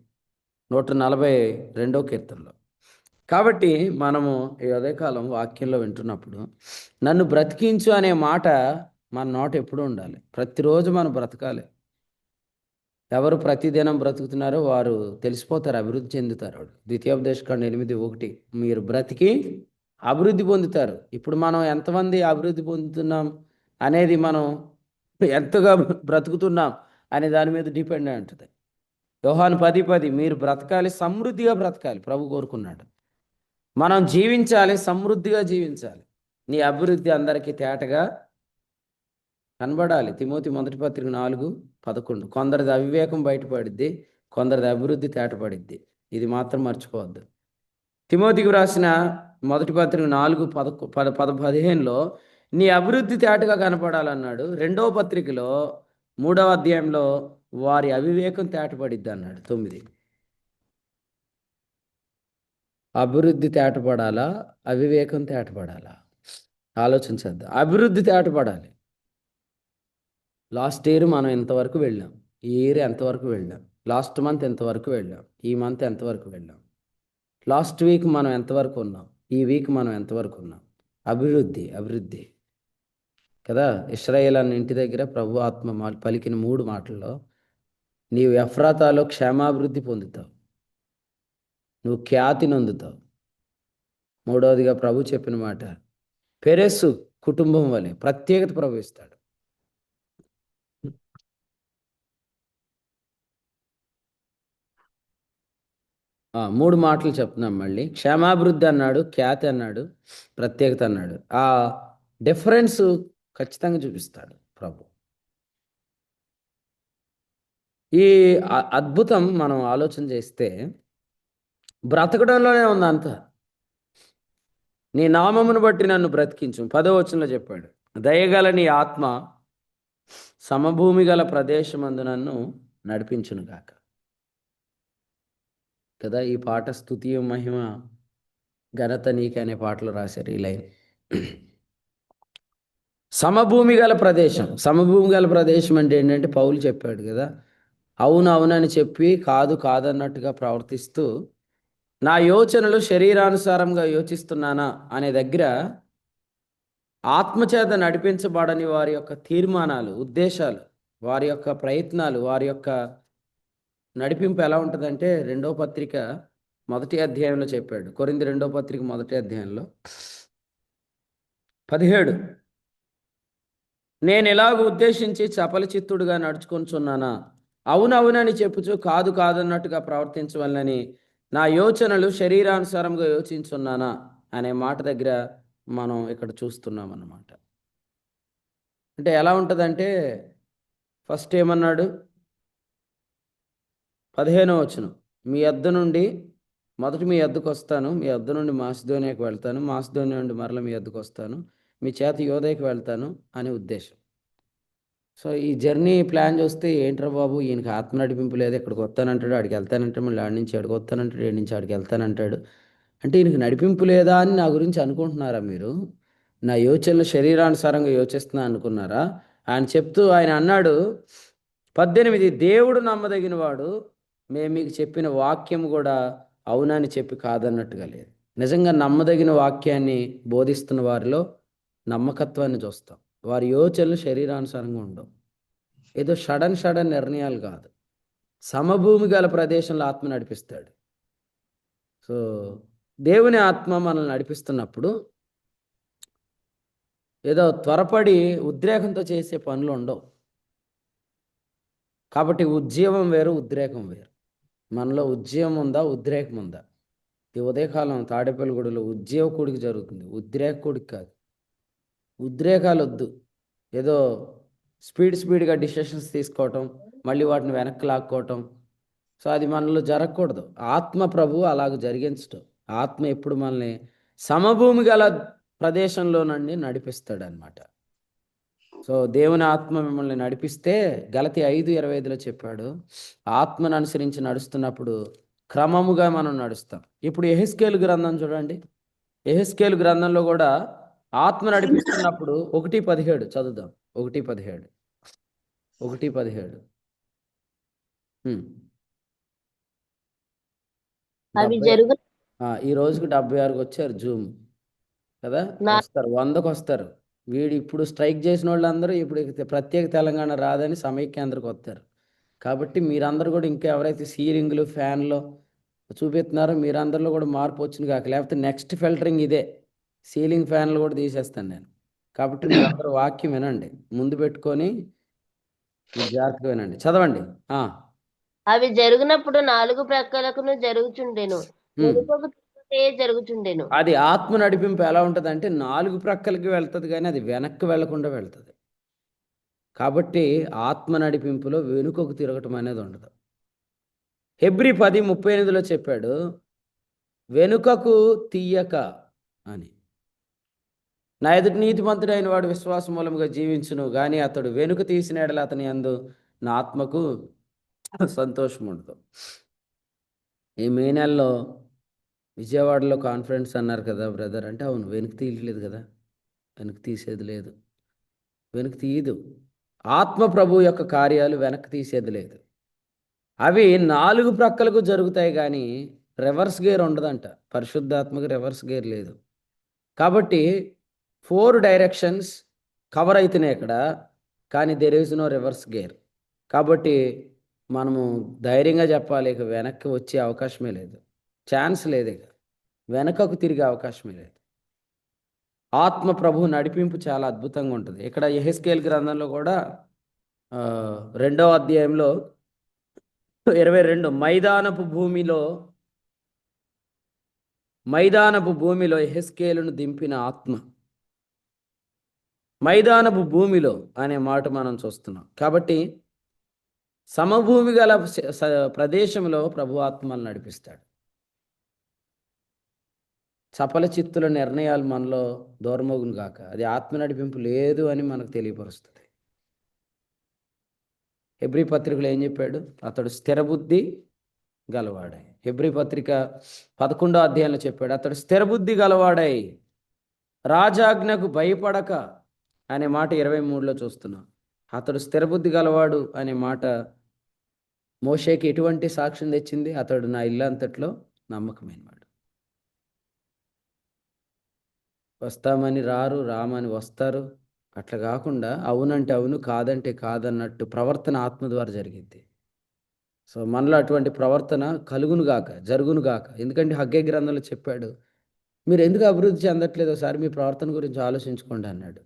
142వ కీర్తనలో. కాబట్టి మనము ఈ ఉదయకాలం వాక్యంలో వింటున్నప్పుడు నన్ను బ్రతికించు అనే మాట మన నోట ఎప్పుడూ ఉండాలి. ప్రతిరోజు మనం బ్రతకాలి. ఎవరు ప్రతిదినం బ్రతుకుతున్నారో వారు తెలిసిపోతారు, అభివృద్ధి చెందుతారు. ద్వితీయోపదేశకాండం 8:1, మీరు బ్రతికి అభివృద్ధి పొందుతారు. ఇప్పుడు మనం ఎంతమంది అభివృద్ధి పొందుతున్నాం అనేది, మనం ఎంతగా బ్రతుకుతున్నాం అనే దాని మీద డిపెండ్ అయి ఉంటుంది. యోహాను 10:10, మీరు బ్రతకాలి, సమృద్ధిగా బ్రతకాలి ప్రభు కోరుకున్నాడు. మనం జీవించాలి, సమృద్ధిగా జీవించాలి. నీ అభివృద్ధి అందరికీ తేటగా కనబడాలి. తిమోతి మొదటి పత్రిక 4:11. కొందరిది అవివేకం బయటపడిద్ది, కొందరిది అభివృద్ధి తేటపడిద్ది. ఇది మాత్రం మర్చిపోవద్దు. తిమోతికి వ్రాసిన మొదటి పత్రిక 4:15లో నీ అభివృద్ధి తేటగా కనపడాలన్నాడు. రెండవ పత్రికలో 3వ అధ్యాయంలో వారి అవివేకం తేటపడిద్ది అన్నాడు. 9. అభివృద్ధి తేటపడాలా, అవివేకం తేటపడాలా? ఆలోచించద్దు. అభివృద్ధి తేటపడాలి. లాస్ట్ ఇయర్ మనం ఎంతవరకు వెళ్ళాం, ఈ ఇయర్ ఎంతవరకు వెళ్ళాం, లాస్ట్ మంత్ ఎంతవరకు వెళ్ళాం, ఈ మంత్ ఎంతవరకు వెళ్ళాం, లాస్ట్ వీక్ మనం ఎంతవరకు ఉన్నాం, ఈ వీక్ మనం ఎంతవరకు ఉన్నాం. అభివృద్ధి అభివృద్ధి కదా. ఇశ్రాయేల్ అన్న ఇంటి దగ్గర ప్రభు ఆత్మ పలికిన 3 మాటల్లో నీవు ఎఫ్రాతాలో క్షేమాభివృద్ధి పొందుతావు, నువ్వు ఖ్యాతి నొందుతావు. 3వదిగా ప్రభు చెప్పిన మాట పెరెస్సు కుటుంబం వలె ప్రత్యేకత ప్రభు ఇస్తాడు. మూడు మాటలు చెప్తున్నాం మళ్ళీ. క్షేమాభివృద్ధి అన్నాడు, ఖ్యాతి అన్నాడు, ప్రత్యేకత అన్నాడు. ఆ డిఫరెన్స్ ఖచ్చితంగా చూపిస్తాడు ప్రభు. ఈ అద్భుతం మనం ఆలోచన చేస్తే బ్రతకడంలోనే ఉంది అంతా. నీ నామమును బట్టి నన్ను బ్రతికించు 10వ వచనంలో చెప్పాడు. దయగల నీ ఆత్మ సమభూమి గల ప్రదేశమందు నన్ను నడిపించును గాక కదా. ఈ పాట స్తుతి మహిమ ఘనత నీకే అనే పాటలు రాశారు ఈ లైన్. సమభూమి గల ప్రదేశం. సమభూమి గల ప్రదేశం అంటే ఏంటంటే పౌలు చెప్పాడు కదా, అవును అవునని చెప్పి కాదు కాదన్నట్టుగా ప్రవర్తిస్తూ నా యోచనలు శరీరానుసారంగా యోచిస్తున్నానా అనే దగ్గర ఆత్మచేత నడిపించబడని వారి యొక్క తీర్మానాలు, ఉద్దేశాలు, వారి యొక్క ప్రయత్నాలు, వారి యొక్క నడిపింపు ఎలా ఉంటుందంటే 2వ పత్రిక 1వ అధ్యాయంలో చెప్పాడు. కొరింథీ 2వ పత్రిక 1వ అధ్యాయంలో 17 నేను ఎలాగ ఉద్దేశించి చపల చిత్తుడుగా నడుచుకొంచున్నానా, అవునవునని చెప్పుచు కాదు కాదన్నట్టుగా ప్రవర్తించవలనని నా యోచనలు శరీరానుసారంగా యోచించున్నానా అనే మాట దగ్గర మనం ఇక్కడ చూస్తున్నాం అన్నమాట. అంటే ఎలా ఉంటుందంటే ఫస్ట్ ఏమన్నాడు, 15వ వచనం, మీ యొద్ద నుండి మొదట మీ యొద్దకు వస్తాను, మీ యొద్ద నుండి మాసిదోనియాకి వెళ్తాను, మాసిదోనియా నుండి మరల మీ యొద్దకు వస్తాను, మీ చేత యోదయకి వెళ్తాను అనే ఉద్దేశం. సో ఈ జర్నీ ప్లాన్ చూస్తే ఏంట్రా బాబు ఈయనకి ఆత్మ నడిపింపు లేదు, ఇక్కడికి వస్తానంటాడు, ఆడికి వెళ్తానంటే మళ్ళీ ఆడి నుంచి ఆడికి వస్తానంటాడు, ఏడు నుంచి ఆడికి వెళ్తానంటాడు. అంటే ఈయనకి నడిపింపు లేదా అని నా గురించి అనుకుంటున్నారా మీరు? నా యోచనలు శరీరానుసారంగా యోచిస్తున్నా అనుకున్నారా? ఆయన చెప్తూ ఆయన అన్నాడు 18 దేవుడు నమ్మదగిన వాడు, మేము మీకు చెప్పిన వాక్యం కూడా అవునని చెప్పి కాదన్నట్టుగా లేదు. నిజంగా నమ్మదగిన వాక్యాన్ని బోధిస్తున్న వారిలో నమ్మకత్వాన్ని చూస్తాం. వారి యోచనలు శరీరానుసారంగా ఉండవు, ఏదో సడన్ నిర్ణయాలు కాదు. సమభూమి గల ప్రదేశంలో ఆత్మ నడిపిస్తాడు. సో దేవుని ఆత్మ మనల్ని నడిపిస్తున్నప్పుడు ఏదో త్వరపడి ఉద్రేకంతో చేసే పనులు ఉండవు. కాబట్టి ఉజ్జీవం వేరు, ఉద్రేకం వేరు. మనలో ఉజ్జీవం ఉందా, ఉద్రేకం ఉందా? ఈ ఉదయకాలం తాడేపల్లిగూడలో ఉజ్జీవకుడికి జరుగుతుంది, ఉద్రేకుడికి కాదు. ఉద్రేకాలు వద్దు. ఏదో స్పీడ్గా డిసిషన్స్ తీసుకోవటం, మళ్ళీ వాటిని వెనక్కి లాక్కోవటం. సో అది మనలో జరగకూడదు. ఆత్మ ప్రభు అలాగ జరిగించటం. ఆత్మ ఎప్పుడు మనల్ని సమభూమి గల ప్రదేశంలో నుండి నడిపిస్తాడు అనమాట. సో దేవుని ఆత్మ మిమ్మల్ని నడిపిస్తే గలతీ 5:25లో చెప్పాడు, ఆత్మను అనుసరించి నడుస్తున్నప్పుడు క్రమముగా మనం నడుస్తాం. ఇప్పుడు యెహెజ్కేలు గ్రంథం చూడండి. యెహెజ్కేలు గ్రంథంలో కూడా ఆత్మ నడిపిస్తున్నప్పుడు 1:17 చదువుదాం. 1:17 అవి జరుగు ఈ రోజుకి 76కి వచ్చారు జూమ్ కదా. వస్తారు 100కి వస్తారు. వీడు ఇప్పుడు స్ట్రైక్ చేసిన వాళ్ళందరూ ఇప్పుడు ప్రత్యేక తెలంగాణ రాదని సమైక్యాంధ్రకు వస్తారు. కాబట్టి మీరందరూ కూడా ఇంకా ఎవరైతే సీలింగ్లు ఫ్యాన్లు చూపిస్తున్నారో మీరందరిలో కూడా మార్పు వచ్చింది కాక, లేకపోతే నెక్స్ట్ ఫిల్టరింగ్ ఇదే, సీలింగ్ ఫ్యాన్లు కూడా తీసేస్తాను నేను. కాబట్టి మీరందరూ వాక్యం వినండి, ముందు పెట్టుకొని మీరు జాగ్రత్తగా వినండి. చదవండి. అవి జరుగునప్పుడు 4 ప్రక్కలకును జరుగుచుండెను, వెనుకకు తిరుగుటే జరుగుచుండెను. అది ఆత్మ నడిపింపు ఎలా ఉంటుంది అంటే 4 ప్రక్కలకి వెళ్తుంది, కానీ అది వెనక్కి వెళ్లకుండా వెళ్తుంది. కాబట్టి ఆత్మ నడిపింపులో వెనుకకు తిరగటం అనేది ఉండదు. హెబ్రీ 10:38లో చెప్పాడు, వెనుకకు తీయక అని. నా ఎదుటి నీతిమంతుడైన వాడు విశ్వాస మూలముగా జీవించును, కానీ అతడు వెనుక తీసిన ఎడల అతని యందు నా ఆత్మకు సంతోషం ఉండదు. ఈ మే నెలలో విజయవాడలో కాన్ఫరెన్స్ అన్నారు కదా బ్రదర్ అంటే, అవును, వెనక్కి తీయలేదు కదా, వెనక్కి తీసేది లేదు, వెనక్కి తీయదు. ఆత్మ ప్రభు యొక్క కార్యాలు వెనక్కి తీసేది లేదు. అవి 4 ప్రక్కలకు జరుగుతాయి, కానీ రివర్స్ గేర్ ఉండదంట. పరిశుద్ధాత్మకు రివర్స్ గేర్ లేదు. కాబట్టి 4 డైరెక్షన్స్ కవర్ అవుతున్నాయి ఇక్కడ, కానీ there is no reverse gear. కాబట్టి మనము ధైర్యంగా చెప్పాలి, ఇక వెనక్కి వచ్చే అవకాశమే లేదు, ఛాన్స్ లేదు, ఇక వెనకకు తిరిగే అవకాశమే లేదు. ఆత్మ ప్రభు నడిపింపు చాలా అద్భుతంగా ఉంటుంది. ఇక్కడ యెహెజ్కేలు గ్రంథంలో కూడా 2వ అధ్యాయంలో 22 మైదానపు భూమిలో యెహెజ్కేలును దింపిన ఆత్మ. మైదానపు భూమిలో అనే మాట మనం చూస్తున్నాం. కాబట్టి సమభూమి గల ప్రదేశంలో ప్రభు ఆత్మలు నడిపిస్తాడు. చపల చిత్తుల నిర్ణయాలు మనలో దూరమోగును గాక. అది ఆత్మ నడిపింపు లేదు అని మనకు తెలియపరుస్తుంది. హెబ్రీ పత్రికలో ఏం చెప్పాడు? అతడు స్థిరబుద్ధి గలవాడై. హెబ్రీ పత్రిక 11వ అధ్యాయంలో చెప్పాడు, అతడు స్థిరబుద్ధి గలవాడై రాజాజ్ఞకు భయపడక అనే మాట 23లో చూస్తున్నాం. అతడు స్థిరబుద్ధి గలవాడు అనే మాట మోషేకి ఎటువంటి సాక్ష్యం తెచ్చింది? అతడు నా ఇల్లు అంతట్లో నమ్మకమైనవాడు. వస్తామని రారు, రామని వస్తారు, అట్లా కాకుండా అవునంటే అవును, కాదంటే కాదన్నట్టు ప్రవర్తన ఆత్మ ద్వారా జరిగింది. సో మనలో అటువంటి ప్రవర్తన కలుగునుగాక, జరుగునుగాక. ఎందుకంటే హగ్గై గ్రంథంలో చెప్పాడు, మీరు ఎందుకు అభివృద్ధి చెందట్లేదు, ఒకసారి మీ ప్రవర్తన గురించి ఆలోచించుకోండి అన్నాడు.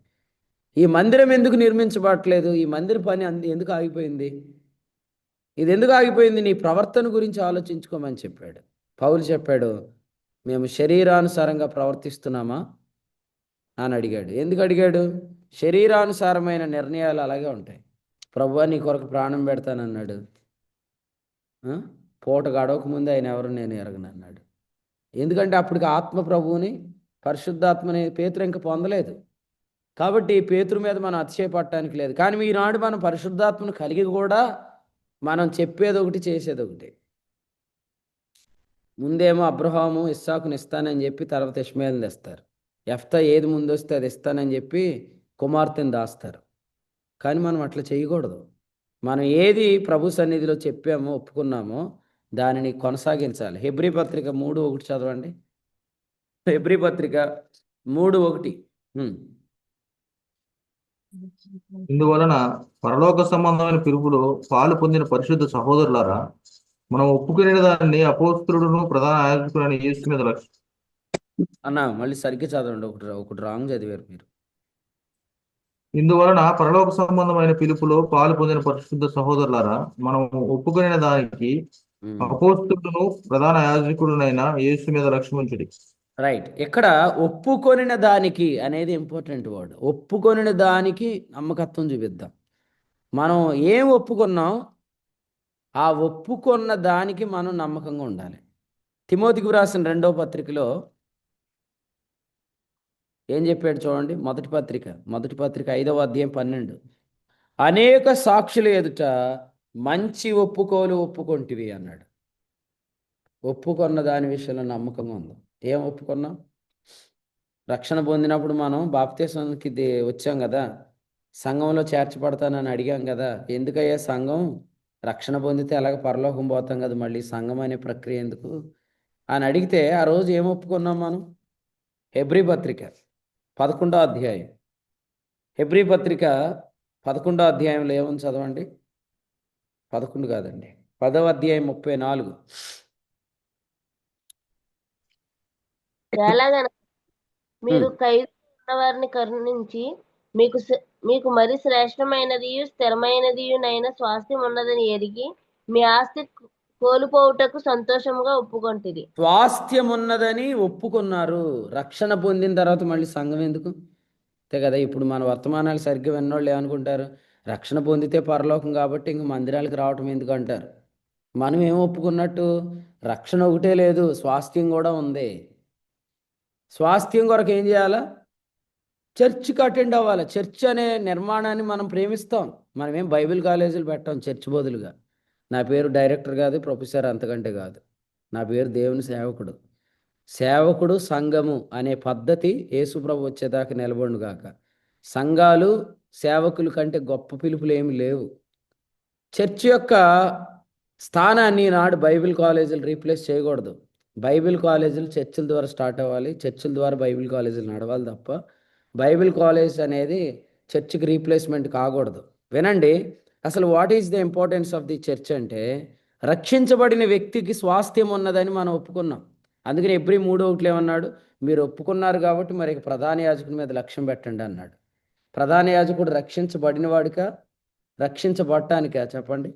ఈ మందిరం ఎందుకు నిర్మించబడట్లేదు, ఈ మందిర పని ఎందుకు ఆగిపోయింది, ఇది ఎందుకు ఆగిపోయింది, నీ ప్రవర్తన గురించి ఆలోచించుకోమని చెప్పాడు. పౌలు చెప్పాడు, మేము శరీరానుసారంగా ప్రవర్తిస్తున్నామా అని అడిగాడు. ఎందుకు అడిగాడు? శరీరానుసారమైన నిర్ణయాలు అలాగే ఉంటాయి. ప్రభువా నీ కొరకు ప్రాణం పెడతానన్నాడు, పూట గడవక ముందు ఆయన ఎవరు నేను ఎరగనన్నాడు. ఎందుకంటే అప్పటికి ఆత్మ ప్రభువుని, పరిశుద్ధాత్మని పేతురు ఇంకా పొందలేదు. కాబట్టి పేతురు మీద మనం అతిశయపడటానికి లేదు. కానీ ఈనాడు మనం పరిశుద్ధాత్మను కలిగి కూడా మనం చెప్పేది ఒకటి, చేసేది ఒకటి. ముందేమో అబ్రహాము ఇస్సాకుని ఇస్తానని చెప్పి తర్వాత ఇష్మాయేలుని తెస్తారు. యెఫ్తా ఏది ముందు వస్తే అది ఇస్తానని చెప్పి కుమార్తెను దాస్తారు. కానీ మనం అట్లా చేయకూడదు. మనం ఏది ప్రభు సన్నిధిలో చెప్పామో, ఒప్పుకున్నామో దానిని కొనసాగించాలి. హెబ్రీ పత్రిక 3:1 చదవండి. హెబ్రీ పత్రిక 3:1. ఇందువలన పరలోక సంబంధమైన పిలుపులో పాలు పొందిన పరిశుద్ధ సహోదరులారా, మనం ఒప్పుకునే దాన్ని అపోస్తలుడును ప్రధాన యాజకుడైన యేసు మీద లక్ష్యం. అన్న మళ్ళీ సరిగ్గా చదవండి, ఒకటి రాంగ్ చదివారు మీరు. ఇందువలన పరలోక సంబంధమైన పిలుపులో పాలు పొందిన పరిశుద్ధ సహోదరులారా, మనం ఒప్పుకునే దానికి అపోస్తలుడును ప్రధాన యాజకుడునైన యేసు మీద లక్ష్యం ఉంచుడి. రైట్. ఇక్కడ ఒప్పుకొనిన దానికి అనేది ఇంపార్టెంట్ వర్డ్. ఒప్పుకొనిన దానికి నమ్మకత్వం చూపిద్దాం. మనం ఏం ఒప్పుకున్నాం, ఆ ఒప్పుకున్న దానికి మనం నమ్మకంగా ఉండాలి. తిమోతికి వ్రాసిన 2వ పత్రికలో ఏం చెప్పాడు చూడండి. మొదటి పత్రిక 5వ అధ్యాయం 12. అనేక సాక్షుల ఎదుట మంచి ఒప్పుకొంటివి అన్నాడు. ఒప్పుకున్న దాని విషయంలో నమ్మకంగా ఉందాం. ఏం ఒప్పుకున్నాం? రక్షణ పొందినప్పుడు మనం బాప్తిస్మానికి వచ్చాం కదా, సంఘంలో చేర్చబడతానని అడిగాం కదా. ఎందుకయ్యా సంఘం, రక్షణ పొందితే ఎలాగ పరలోకం పోతాం కదా, మళ్ళీ సంఘం అనే ప్రక్రియ ఎందుకు అని అడిగితే ఆ రోజు ఏం ఒప్పుకున్నాం మనం? హెబ్రీ పత్రిక 11వ అధ్యాయం. హెబ్రీ పత్రిక 11వ అధ్యాయంలో ఏమని చదవండి. 11 కాదండి, 10వ అధ్యాయం 34. ఎలాగనగా మీరు ఖైదు ఉన్న వారిని కరుణించి మీకు మరి శ్రేష్టమైనది స్థిరమైనదియునైన స్వాస్థ్యం ఉన్నదని ఎరిగి మీ ఆస్తి కోల్పోవుటకు సంతోషంగా ఒప్పుకొంటిరి. స్వాస్థ్యం ఉన్నదని ఒప్పుకున్నారు. రక్షణ పొందిన తర్వాత మళ్ళీ సంఘం ఎందుకు? అంతే కదా. ఇప్పుడు మన వర్తమానాలు సరిగ్గా విన్నోళ్ళు ఏమనుకుంటారు, రక్షణ పొందితే పరలోకం కాబట్టి ఇంక మందిరాలకు రావటం ఎందుకు అంటారు. మనం ఏం ఒప్పుకున్నట్టు రక్షణ ఒకటే లేదు, స్వాస్థ్యం కూడా ఉంది. స్వాస్థ్యం కొరకు ఏం చేయాలా? చర్చ్కి అటెండ్ అవ్వాలి. చర్చ్ అనే నిర్మాణాన్ని మనం ప్రేమిస్తాం. మనం ఏం బైబిల్ కాలేజీలు పెట్టాం చర్చ్ బదులుగా. నా పేరు డైరెక్టర్ కాదు, ప్రొఫెసర్ అంతకంటే కాదు. నా పేరు దేవుని సేవకుడు. సేవకుడు సంఘము అనే పద్ధతి యేసుప్రభు వచ్చేదాకా నిలబడును గాక. సంఘాలు సేవకుల కంటే గొప్ప పిలుపులు ఏమి లేవు. చర్చ్ యొక్క స్థానాన్ని నాడు బైబిల్ కాలేజీలు రీప్లేస్ చేయకూడదు. బైబిల్ కాలేజీలు చర్చిల ద్వారా స్టార్ట్ అవ్వాలి, చర్చిల ద్వారా బైబిల్ కాలేజీలు నడవాలి తప్ప బైబిల్ కాలేజ్ అనేది చర్చ్కి రీప్లేస్మెంట్ కాకూడదు. వినండి, అసలు what is the importance of the church అంటే, రక్షించబడిన వ్యక్తికి స్వాస్థ్యం ఉన్నదని మనం ఒప్పుకున్నాం. అందుకని ఎబ్రీ 3:1 ఏమన్నాడు? మీరు ఒప్పుకున్నారు కాబట్టి మరి ప్రధాన యాజకుని మీద లక్ష్యం పెట్టండి అన్నాడు. ప్రధాన యాజకుడు రక్షించబడిన వాడికా, రక్షించబడటానికా? చెప్పండి.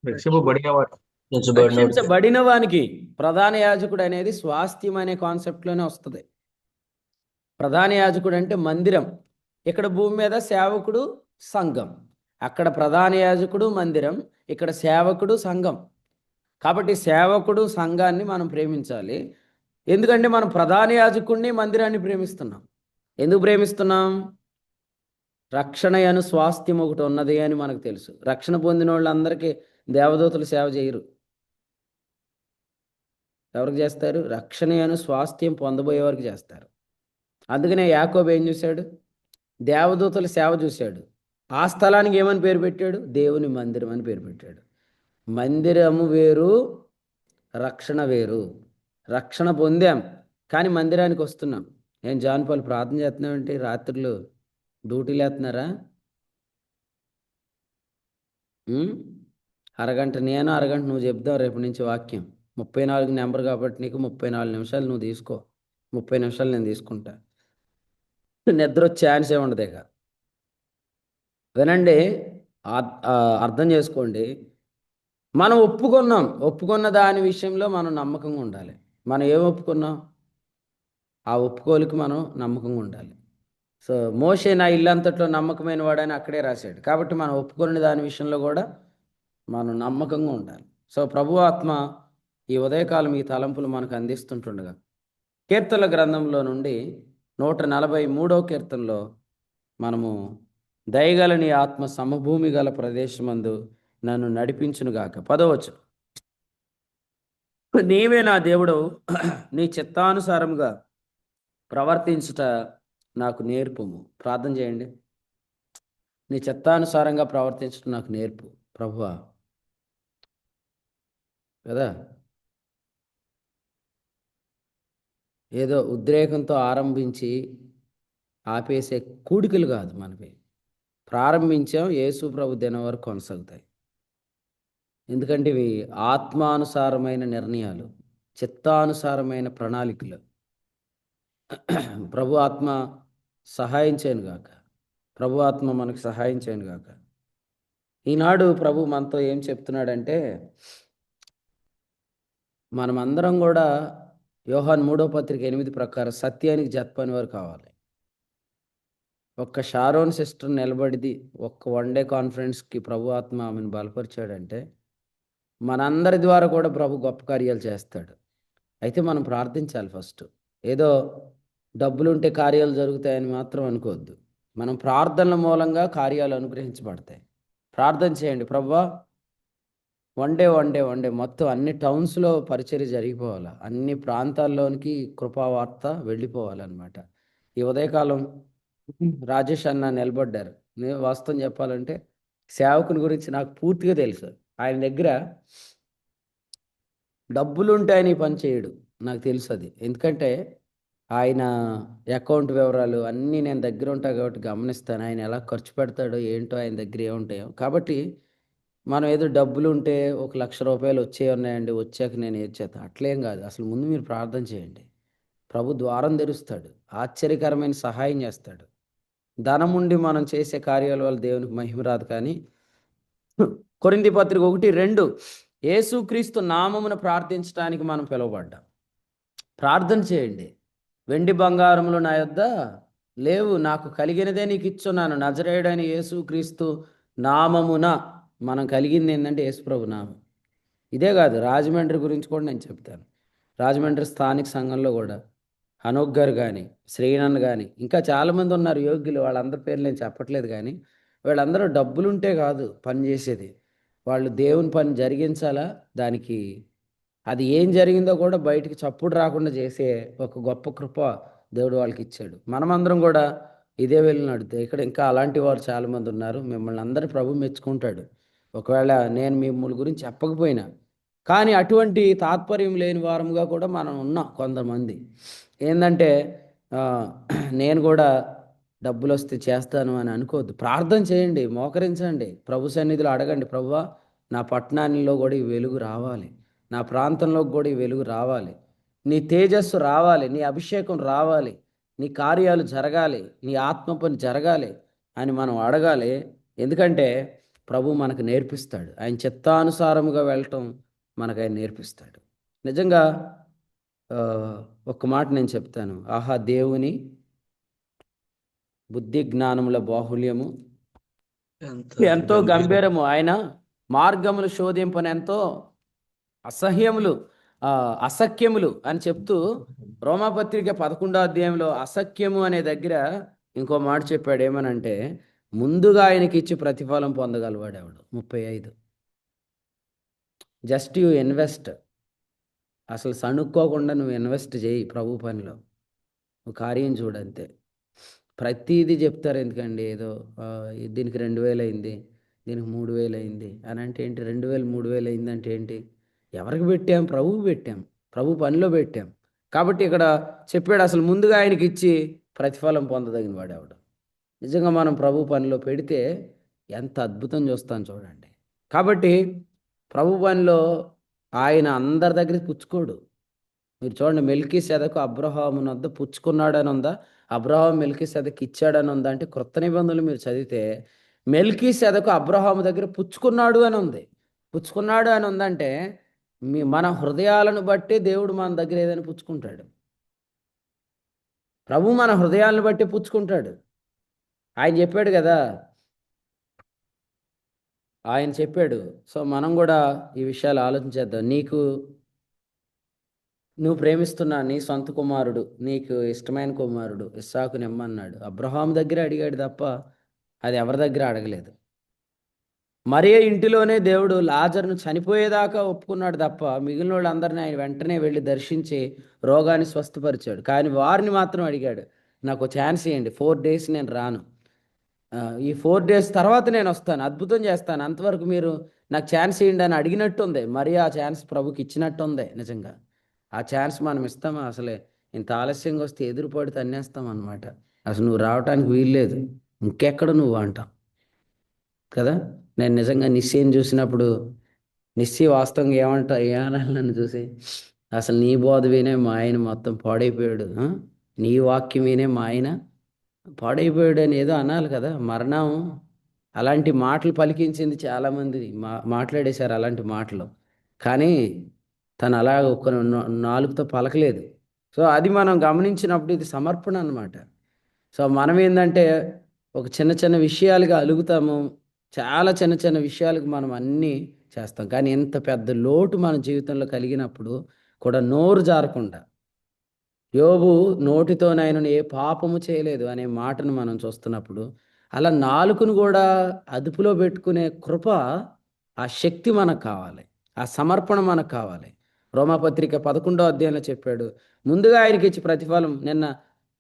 రక్షింపబడిన వాడు. రక్షించబడిన వానికి ప్రధాన యాజకుడు అనేది స్వాస్థ్యం అనే కాన్సెప్ట్లోనే వస్తుంది. ప్రధాన యాజకుడు అంటే మందిరం, ఇక్కడ భూమి మీద సేవకుడు సంఘం. అక్కడ ప్రధాన యాజకుడు మందిరం, ఇక్కడ సేవకుడు సంఘం. కాబట్టి సేవకుడు సంఘాన్ని మనం ప్రేమించాలి. ఎందుకంటే మనం ప్రధాన యాజకుడిని మందిరాన్ని ప్రేమిస్తున్నాం. ఎందుకు ప్రేమిస్తున్నాం? రక్షణ అను స్వాస్థ్యం ఒకటి ఉన్నది అని మనకు తెలుసు. రక్షణ పొందిన వాళ్ళందరికీ దేవదూతలు సేవ చేయరు. ఎవరికి చేస్తారు? రక్షణ అను స్వాస్థ్యం పొందబోయే వారికి చేస్తారు. అందుకనే యాకోబు ఏం చూశాడు? దేవదూతల సేవ చూశాడు. ఆ స్థలానికి ఏమని పేరు పెట్టాడు? దేవుని మందిరం అని పేరు పెట్టాడు. మందిరము వేరు, రక్షణ వేరు. రక్షణ పొందాం కానీ మందిరానికి వస్తున్నాం. ఏం జాన్ పాల్ ప్రార్థన చేస్తున్నామంటే రాత్రులు డ్యూటీలు వేస్తున్నారా? అరగంట నేను, అరగంట నువ్వు చెప్దావు రేపు నుంచి వాక్యం. 34 నెంబర్ కాబట్టి నీకు 34 నిమిషాలు నువ్వు తీసుకో, 30 నిమిషాలు నేను తీసుకుంటా. నిద్ర వచ్చే ఛాన్సే ఉండదు ఇక. వినండి, అర్థం చేసుకోండి. మనం ఒప్పుకున్న దాని విషయంలో మనం నమ్మకంగా ఉండాలి. మనం ఏం ఒప్పుకున్నాం ఆ ఒప్పుకోలుకి మనం నమ్మకంగా ఉండాలి. సో మోషే నా ఇల్లంతట్లో నమ్మకమైన వాడని అక్కడే రాశాడు. కాబట్టి మనం ఒప్పుకున్న దాని విషయంలో కూడా మనం నమ్మకంగా ఉండాలి. సో ప్రభు ఆత్మ ఈ ఉదయకాలం ఈ తలంపులు మనకు అందిస్తుంటుండగా కీర్తనల గ్రంథంలో నుండి 143వ కీర్తనలో మనము దయగల నీ ఆత్మ సమభూమి గల ప్రదేశమందు నన్ను నడిపించునుగాక. 10వ వచనం, నీవే నా దేవుడు, నీ చిత్తానుసారముగా ప్రవర్తించుట నాకు నేర్పుము. ప్రార్థన చేయండి. నీ చిత్తానుసారంగా ప్రవర్తించడం నాకు నేర్పు ప్రభువా. కదా, ఏదో ఉద్రేకంతో ఆరంభించి ఆపేసే కూడికలు కాదు మనవి. ప్రారంభించాం, యేసు ప్రభు దినం వరకు కొనసాగుతాయి. ఎందుకంటే ఇవి ఆత్మానుసారమైన నిర్ణయాలు, చిత్తానుసారమైన ప్రణాళికలు. ప్రభు ఆత్మ సహాయం చేయను గాక. ప్రభు ఆత్మ మనకు సహాయం చేయను గాక. ఈనాడు ప్రభు మనతో ఏం చెప్తున్నాడంటే, మనమందరం కూడా యోహాను 3వ పత్రిక 8 ప్రకారం సత్యానికి జతపని వారు కావాలి. ఒక్క షారోన్ సిస్టర్ నిలబడిది ఒక్క వన్డే కాన్ఫరెన్స్కి ప్రభు ఆత్మ ఆమెను బలపరిచాడంటే మనందరి ద్వారా కూడా ప్రభు గొప్ప కార్యాలు చేస్తాడు. అయితే మనం ప్రార్థించాలి ఫస్ట్. ఏదో డబ్బులుంటే కార్యాలు జరుగుతాయని మాత్రం అనుకోవద్దు. మనం ప్రార్థనల మూలంగా కార్యాలు అనుగ్రహించబడతాయి. ప్రార్థన చేయండి, ప్రభువా వన్ డే మొత్తం అన్ని టౌన్స్లో పరిచర్య జరిగిపోవాలి, అన్ని ప్రాంతాల్లోనికి కృపావార్త వెళ్ళిపోవాలన్నమాట. ఈ ఉదయకాలం రాజేష్ అన్న నిలబడ్డారు. నేను వాస్తవం చెప్పాలంటే సేవకుని గురించి నాకు పూర్తిగా తెలుసు. ఆయన దగ్గర డబ్బులుంటే ఆయన ఈ పని చేయడు, నాకు తెలుసు అది. ఎందుకంటే ఆయన అకౌంట్ వివరాలు అన్నీ నేను దగ్గర ఉంటా కాబట్టి గమనిస్తాను. ఆయన ఎలా ఖర్చు పెడతాడో ఏంటో, ఆయన దగ్గర ఏముంటాయో. కాబట్టి మనం ఏదో డబ్బులు ఉంటే 1,00,000 రూపాయలు వచ్చే ఉన్నాయండి, వచ్చాక నేను ఏది చేస్తాను అట్లేం కాదు. అసలు ముందు మీరు ప్రార్థన చేయండి. ప్రభు ద్వారం తెరుస్తాడు, ఆశ్చర్యకరమైన సహాయం చేస్తాడు. ధనం ఉండి మనం చేసే కార్యాల వల్ల దేవునికి మహిమ రాదు. కానీ కొరింథీ పత్రిక 1:2 యేసుక్రీస్తు నామమున ప్రార్థించడానికి మనం పిలువబడ్డాం. ప్రార్థన చేయండి. వెండి బంగారములు నా యొద్ద లేవు, నాకు కలిగినదే నీకు ఇచ్చున్నాను, నజరేయుడైన యేసుక్రీస్తు నామమున. మనం కలిగింది ఏంటంటే యేసుప్రభు నామం. ఇదే కాదు, రాజమండ్రి గురించి కూడా నేను చెప్తాను. రాజమండ్రి స్థానిక సంఘంలో కూడా అనూప్ గారు కానీ, శ్రీనన్ కానీ, ఇంకా చాలామంది ఉన్నారు యోగ్యులు. వాళ్ళందరి పేర్లు నేను చెప్పట్లేదు, కానీ వీళ్ళందరూ డబ్బులుంటే కాదు పని చేసేది. వాళ్ళు దేవుని పని జరిగించాలా, దానికి అది ఏం జరిగిందో కూడా బయటికి చప్పుడు రాకుండా చేసే ఒక గొప్ప కృప దేవుడు వాళ్ళకి ఇచ్చాడు. మనమందరం కూడా ఇదే వెళ్ళి నడితే ఇక్కడ ఇంకా అలాంటి వారు చాలామంది ఉన్నారు. మిమ్మల్ని అందరి ప్రభు మెచ్చుకుంటాడు. ఒకవేళ నేను మిమ్మల్ని గురించి చెప్పకపోయినా, కానీ అటువంటి తాత్పర్యం లేని వారముగా కూడా మనం ఉన్నాం కొంతమంది. ఏంటంటే ఆ, నేను కూడా డబ్బులు వస్తే చేస్తాను అని అనుకోవద్దు. ప్రార్థన చేయండి, మోకరించండి, ప్రభు సన్నిధిలో అడగండి, ప్రభువా నా పట్టణాల్లో కూడా ఈ వెలుగు రావాలి, నా ప్రాంతంలోకి కూడా ఈ వెలుగు రావాలి, నీ తేజస్సు రావాలి, నీ అభిషేకం రావాలి, నీ కార్యాలు జరగాలి, నీ ఆత్మ పని జరగాలి అని మనం అడగాలి. ఎందుకంటే ప్రభు మనకు నేర్పిస్తాడు. ఆయన చిత్తానుసారముగా వెళ్ళటం మనకు ఆయన నేర్పిస్తాడు. నిజంగా ఆ, ఒక్క మాట నేను చెప్తాను. ఆహా, దేవుని బుద్ధి జ్ఞానముల బాహుల్యము ఎంతో గంభీరము, ఆయన మార్గములు శోధింపని ఎంతో అసహ్యములు అసఖ్యములు అని చెప్తూ రోమాపత్రిక 11వ అధ్యాయంలో అసఖ్యము అనే దగ్గర ఇంకో మాట చెప్పాడు. ఏమనంటే, ముందుగా ఆయనకి ఇచ్చి ప్రతిఫలం పొందగలవాడు ఎవడు. 35. Just you invest. అసలు సణుక్కోకుండా నువ్వు ఇన్వెస్ట్ చేయి ప్రభు పనిలో, నువ్వు కార్యం చూడంతే. ప్రతిదీ చెప్తారు. ఎందుకండి ఏదో దీనికి 2000 అయింది, దీనికి 3000 అయింది అని అంటే ఏంటి? 2000 3000 అయింది అంటే ఏంటి? ఎవరికి పెట్టాం? ప్రభువు పెట్టాం, ప్రభు పనిలో పెట్టాం. కాబట్టి ఇక్కడ చెప్పాడు, అసలు ముందుగా ఆయనకి ఇచ్చి ప్రతిఫలం పొందదగిన వాడు ఎవడు. నిజంగా మనం ప్రభు పనిలో పెడితే ఎంత అద్భుతం చూస్తాను చూడండి. కాబట్టి ప్రభు పనిలో ఆయన అందరి దగ్గర పుచ్చుకోడు. మీరు చూడండి, మెల్కీసెదకు అబ్రహామును వద్ద పుచ్చుకున్నాడని ఉందా? అబ్రహాం మెల్కీసెదకు ఇచ్చాడని ఉందా? అంటే క్రొత్త నిబంధనలు మీరు చదివితే మెల్కీసెదకు అబ్రహాము దగ్గర పుచ్చుకున్నాడు అని ఉంది. పుచ్చుకున్నాడు అని ఉందంటే మన హృదయాలను బట్టి దేవుడు మన దగ్గర ఏదైనా పుచ్చుకుంటాడు. ప్రభు మన హృదయాలను బట్టి పుచ్చుకుంటాడు. ఆయన చెప్పాడు కదా, ఆయన చెప్పాడు. సో మనం కూడా ఈ విషయాలు ఆలోచించేద్దాం. నువ్వు ప్రేమిస్తున్న నీ సొంత కుమారుడు, నీకు ఇష్టమైన కుమారుడు ఇస్సాకుని ఇమ్మన్నాడు. అబ్రహాం దగ్గర అడిగాడు తప్ప అది ఎవరి దగ్గర అడగలేదు. మరియ ఇంటిలోనే దేవుడు లాజరును చనిపోయేదాకా ఒప్పుకున్నాడు తప్ప మిగిలిన వాళ్ళందరినీ ఆయన వెంటనే వెళ్ళి దర్శించి రోగాన్ని స్వస్థపరిచాడు. కానీ వారిని మాత్రం అడిగాడు, నాకు ఛాన్స్ ఇవ్వండి, 4 days నేను రాను, ఈ 4 days తర్వాత నేను వస్తాను, అద్భుతం చేస్తాను, అంతవరకు మీరు నాకు ఛాన్స్ ఇవ్వండి అని అడిగినట్టుంది. మరి ఆ ఛాన్స్ ప్రభుకి ఇచ్చినట్టుంది. నిజంగా ఆ ఛాన్స్ మనం ఇస్తామా? అసలే ఇంత ఆలస్యంగా వస్తే ఎదురుపడి తన్నేస్తాం అనమాట. అసలు నువ్వు రావడానికి వీల్లేదు, ఇంకెక్కడ నువ్వు అంటాం కదా. నేను నిజంగా నిశ్చయం చూసినప్పుడు నిశ్చయ వాస్తవంగా ఏమనాలి నన్ను చూసి, అసలు నీ బోధ వినే మా ఆయన మొత్తం పాడైపోయాడు, నీ వాక్యం వినే మా ఆయన పాడైపోయాడు అని ఏదో అనాలి కదా. మరణం అలాంటి మాటలు పలికించింది, చాలామంది మాట్లాడేశారు అలాంటి మాటలు, కానీ తను అలా ఒక నాలుగుతో పలకలేదు. సో అది మనం గమనించినప్పుడు ఇది సమర్పణ అన్నమాట. సో మనం ఏంటంటే ఒక చిన్న చిన్న విషయాలుగా అలుగుతాము, చాలా చిన్న చిన్న విషయాలకు మనం అన్నీ చేస్తాం. కానీ ఎంత పెద్ద లోటు మన జీవితంలో కలిగినప్పుడు కూడా నోరు జారకుండా, యోబు నోటితోనైనా ఏ పాపము చేయలేదు అనే మాటను మనం చూస్తున్నప్పుడు, అలా నాలుకను కూడా అదుపులో పెట్టుకునే కృప, ఆ శక్తి మనకు కావాలి, ఆ సమర్పణ మనకు కావాలి. రోమాపత్రిక 11వ అధ్యాయంలో చెప్పాడు, ముందుగా ఆయనకి ఇచ్చి ప్రతిఫలం.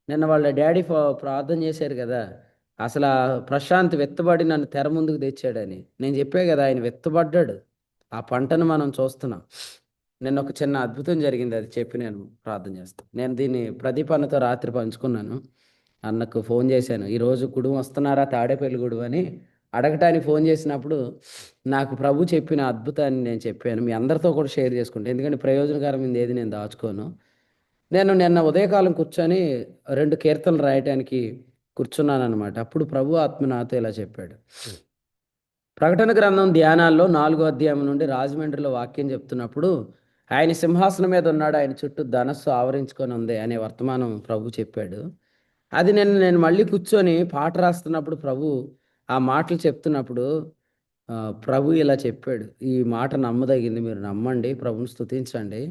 నిన్న వాళ్ళ డాడీ ప్రార్థన చేశారు కదా, అసలు ఆ ప్రశాంత్ వెత్తబడి నన్ను తెర ముందుకు తెచ్చాడని. నేను చెప్పే కదా, ఆయన వెత్తబడ్డాడు. ఆ పంటను మనం చూస్తున్నాం. నిన్న ఒక చిన్న అద్భుతం జరిగింది, అది చెప్పి నేను ప్రార్థన చేస్తాను. నేను దీన్ని ప్రదీప్ అన్నతో రాత్రి పంచుకున్నాను. అన్నకు ఫోన్ చేశాను, ఈరోజు గుడి వస్తున్నారా తాడేపల్లి గుడి అని అడగటానికి ఫోన్ చేసినప్పుడు నాకు ప్రభు చెప్పిన అద్భుతాన్ని నేను చెప్పాను. మీ అందరితో కూడా షేర్ చేసుకుంటాను, ఎందుకంటే ప్రయోజనకరమైంది ఏది నేను దాచుకోను. నేను నిన్న ఉదయకాలం కూర్చొని 2 కీర్తనలు రాయటానికి కూర్చున్నాను అనమాట. అప్పుడు ప్రభు ఆత్మ నాతో ఇలా చెప్పాడు. ప్రకటన గ్రంథం ధ్యానాల్లో 4వ అధ్యాయం నుండి రాజమండ్రిలో వాక్యం చెప్తున్నప్పుడు, ఆయన సింహాసనం మీద ఉన్నాడు, ఆయన చుట్టూ ధనస్సు ఆవరించుకొని ఉంది అనే వర్తమానం ప్రభు చెప్పాడు. అది నేను మళ్ళీ కూర్చొని పాట రాస్తున్నప్పుడు ప్రభు ఆ మాటలు చెప్తున్నప్పుడు ప్రభు ఇలా చెప్పాడు, ఈ మాట నమ్మదగింది, మీరు నమ్మండి, ప్రభుని స్తుతించండి.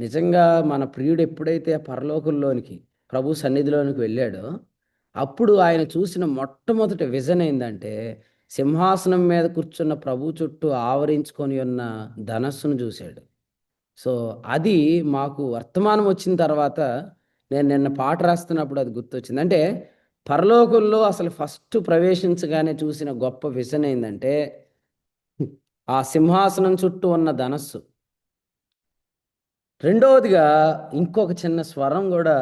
నిజంగా మన ప్రియుడు ఎప్పుడైతే పరలోకంలోనికి ప్రభు సన్నిధిలోనికి వెళ్ళాడో అప్పుడు ఆయన చూసిన మొట్టమొదటి విజన్ ఏందంటే సింహాసనం మీద కూర్చున్న ప్రభు చుట్టూ ఆవరించుకొని ఉన్న ధనస్సును చూశాడు. సో అది మాకు వర్తమానం వచ్చిన తర్వాత నేను నిన్న పాట రాస్తున్నప్పుడు అది గుర్తొచ్చింది. అంటే పరలోకంలో అసలు ఫస్ట్ ప్రవేశించగానే చూసిన గొప్ప విజన్ ఏంటంటే ఆ సింహాసనం చుట్టూ ఉన్న ధనస్సు. రెండవదిగా ఇంకొక చిన్న స్వరం కూడా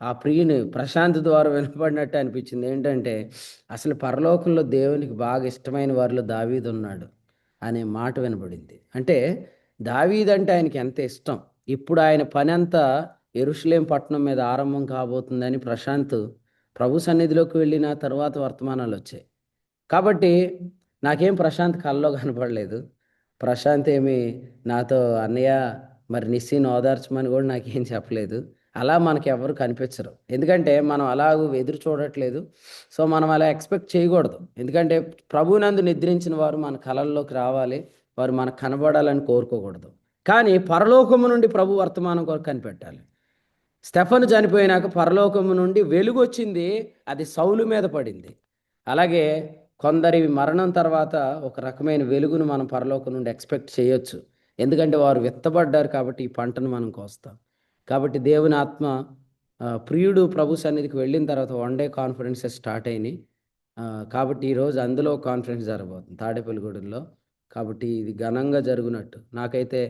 ఆ ప్రియుని ప్రశాంత్ ద్వారా వినపడినట్టు అనిపించింది. ఏంటంటే అసలు పరలోకంలో దేవునికి బాగా ఇష్టమైన వారిలో దావీదు ఉన్నాడు అనే మాట వినపడింది. అంటే దావీదు అంటే ఆయనకి ఎంత ఇష్టం. ఇప్పుడు ఆయన పని అంతా యెరూషలేం పట్టణం మీద ఆరంభం కాబోతుందని ప్రశాంత్ ప్రభు సన్నిధిలోకి వెళ్ళిన తర్వాత వర్తమానాలు వచ్చాయి. కాబట్టి నాకేం ప్రశాంత్ కల్లో కనపడలేదు. ప్రశాంత్ ఏమి నాతో అన్నయ్య మరి నిస్సీని ఓదార్చమని కూడా నాకేం చెప్పలేదు. అలా మనకి ఎవరు కనిపించరు. ఎందుకంటే మనం అలాగూ ఎదురు చూడట్లేదు. సో మనం అలా ఎక్స్పెక్ట్ చేయకూడదు. ఎందుకంటే ప్రభువునందు నిద్రించిన వారు మన కలల్లోకి రావాలి, వారు మనకు కనబడాలని కోరుకోకూడదు. కానీ పరలోకము నుండి ప్రభు వర్తమానం కొరకు కనిపెట్టాలి. స్టెఫను చనిపోయినాక పరలోకము నుండి వెలుగు వచ్చింది, అది సౌలు మీద పడింది. అలాగే కొందరి మరణం తర్వాత ఒక రకమైన వెలుగును మనం పరలోకం నుండి ఎక్స్పెక్ట్ చేయొచ్చు. ఎందుకంటే వారు విత్తబడ్డారు కాబట్టి ఈ పంటను మనం కోస్తాం. కాబట్టి దేవుని ఆత్మ ప్రియుడు ప్రభు సన్నిధికి వెళ్ళిన తర్వాత వన్ డే కాన్ఫరెన్సెస్ స్టార్ట్ అయినాయి. కాబట్టి ఈరోజు అందులో కాన్ఫరెన్స్ జరగబోతుంది తాడేపల్లిగూడెంలో. కాబట్టి ఇది ఘనంగా జరుగునట్టు నాకైతే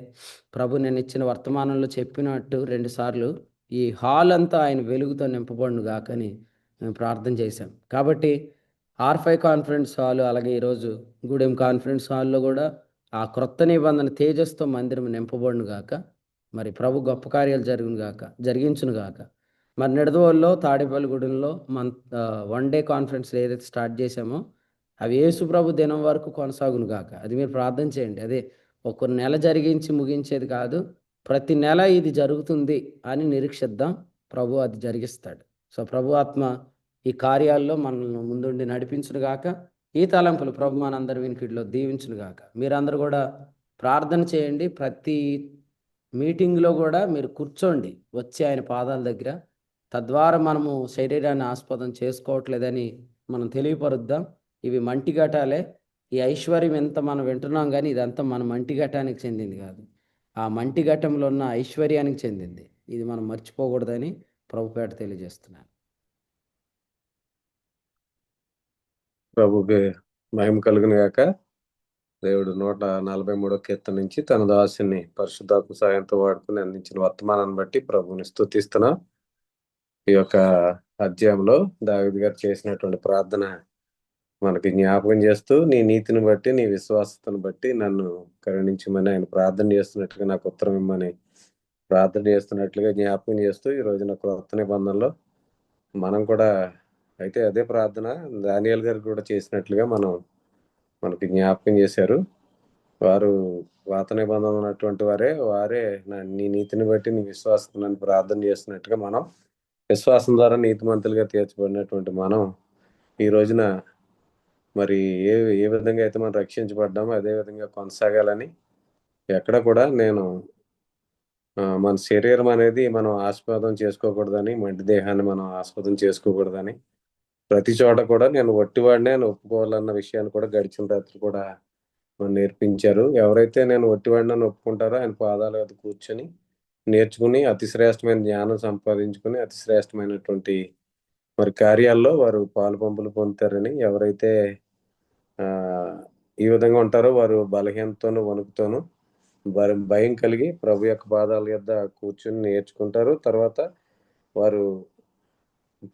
ప్రభు నేను ఇచ్చిన వర్తమానంలో చెప్పినట్టు 2 సార్లు ఈ హాల్ అంతా ఆయన వెలుగుతో నింపబడును గాకని మేము ప్రార్థన చేశాం. కాబట్టి R5 కాన్ఫరెన్స్ హాల్, అలాగే ఈరోజు గూడెం కాన్ఫరెన్స్ హాల్లో కూడా ఆ క్రొత్త నిబంధన తేజస్తో మందిరం నింపబడును గాక. మరి ప్రభు గొప్ప కార్యాలు జరిగించును గాక. మరి నిడదవోలులో తాడేపల్లిగూడెంలో వన్ డే కాన్ఫరెన్స్ ఏదైతే స్టార్ట్ చేశామో అవి యేసు ప్రభు దినం వరకు కొనసాగును గాక. అది మీరు ప్రార్థన చేయండి. అదే ఒక నెల జరిగించి ముగించేది కాదు, ప్రతి నెల ఇది జరుగుతుంది అని నిరీక్షిద్దాం. ప్రభు అది జరిగిస్తాడు. సో ప్రభు ఆత్మ ఈ కార్యాల్లో మనల్ని ముందుండి నడిపించును గాక. ఈ తలంపులు ప్రభు మనందరి వినికిడిలో దీవించును గాక. మీరందరూ కూడా ప్రార్థన చేయండి. ప్రతి మీటింగ్లో కూడా మీరు కూర్చోండి వచ్చి ఆయన పాదాల దగ్గర. తద్వారా మనము శరీరాన్ని ఆస్పదం చేసుకోవట్లేదని మనం తెలియపరుద్దాం. ఇవి మంటి ఘటాలే. ఈ ఐశ్వర్యం ఎంత మనం వింటున్నాం కానీ ఇదంతా మన మంటి ఘటానికి చెందింది కాదు, ఆ మంటి ఘటంలో ఉన్న ఐశ్వర్యానికి చెందింది. ఇది మనం మర్చిపోకూడదని ప్రభుపేట తెలియజేస్తున్నాను. ప్రభుకి మహిమ కలుగును గాక. దేవుడు 143వ కీర్తన నుంచి తన దాసుని పరిశుద్ధాత్మ సాయంతో వాడుకుని అందించిన వర్తమానాన్ని బట్టి ప్రభుని స్తుతిస్తున్నా. ఈ యొక్క అధ్యాయంలో దావీదు గారు చేసినటువంటి ప్రార్థన మనకి జ్ఞాపకం చేస్తూ, నీ నీతిని బట్టి నీ విశ్వాసతను బట్టి నన్ను కరుణించమని ఆయన ప్రార్థన చేస్తున్నట్లుగా, నాకు ఉత్తరం ఇమ్మని ప్రార్థన చేస్తున్నట్లుగా జ్ఞాపకం చేస్తూ ఈ రోజున క్రొత్త నిబంధనలో మనం కూడా అయితే అదే ప్రార్థన దానియేలు గారు కూడా చేసినట్లుగా మనకి జ్ఞాపకం చేశారు. వారు పాత నిబంధనలు ఉన్నటువంటి వారే నీ నీతిని బట్టి నీ విశ్వాసతను ప్రార్థన చేస్తున్నట్టుగా మనం విశ్వాసం ద్వారా నీతిమంతులుగా తీర్చబడినటువంటి మనం ఈ రోజున మరి ఏ విధంగా అయితే మనం రక్షించబడ్డామో అదే విధంగా కొనసాగాలని ఎక్కడ కూడా మన శరీరం అనేది మనం ఆస్పదం చేసుకోకూడదని, మంటి దేహాన్ని మనం ఆస్పదం చేసుకోకూడదని, ప్రతి చోట కూడా నేను వట్టివాడినే అని ఒప్పుకోవాలన్న విషయాన్ని కూడా గడిచిన రాత్రి కూడా నేర్పించారు. ఎవరైతే నేను వట్టివాడిని అని ఒప్పుకుంటారో ఆయన పాదాల వద్ద కూర్చొని నేర్చుకుని అతి శ్రేష్టమైన జ్ఞానం సంపాదించుకుని అతి శ్రేష్టమైనటువంటి మరి కార్యాల్లో వారు పాలు పంపులు పొందుతారని, ఎవరైతే ఈ విధంగా ఉంటారో వారు బలహీనతోనూ వణుకుతోనూ భయం కలిగి ప్రభు యొక్క పాదాల యొద్ద కూర్చొని నేర్చుకుంటారు. తర్వాత వారు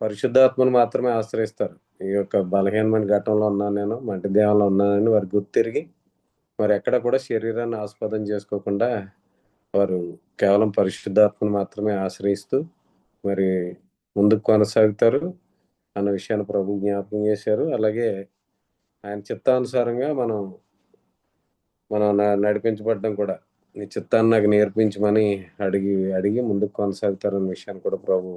పరిశుద్ధాత్మను మాత్రమే ఆశ్రయిస్తారు. ఈ యొక్క బలహీనమైన ఘట్టంలో ఉన్నాను, నేను మంటి దేహంలో ఉన్నానని వారు గుర్తిరిగి మరి ఎక్కడ కూడా శరీరాన్ని ఆస్పదం చేసుకోకుండా వారు కేవలం పరిశుద్ధాత్మను మాత్రమే ఆశ్రయిస్తూ మరి ముందుకు కొనసాగుతారు అన్న విషయాన్ని ప్రభు జ్ఞాపకం చేశారు. అలాగే ఆయన చిత్తానుసారంగా మనం నడిపించబడ్డం కూడా, నీ చిత్తాన్ని నాకు నేర్పించమని అడిగి ముందుకు కొనసాగుతారన్న విషయాన్ని కూడా ప్రభు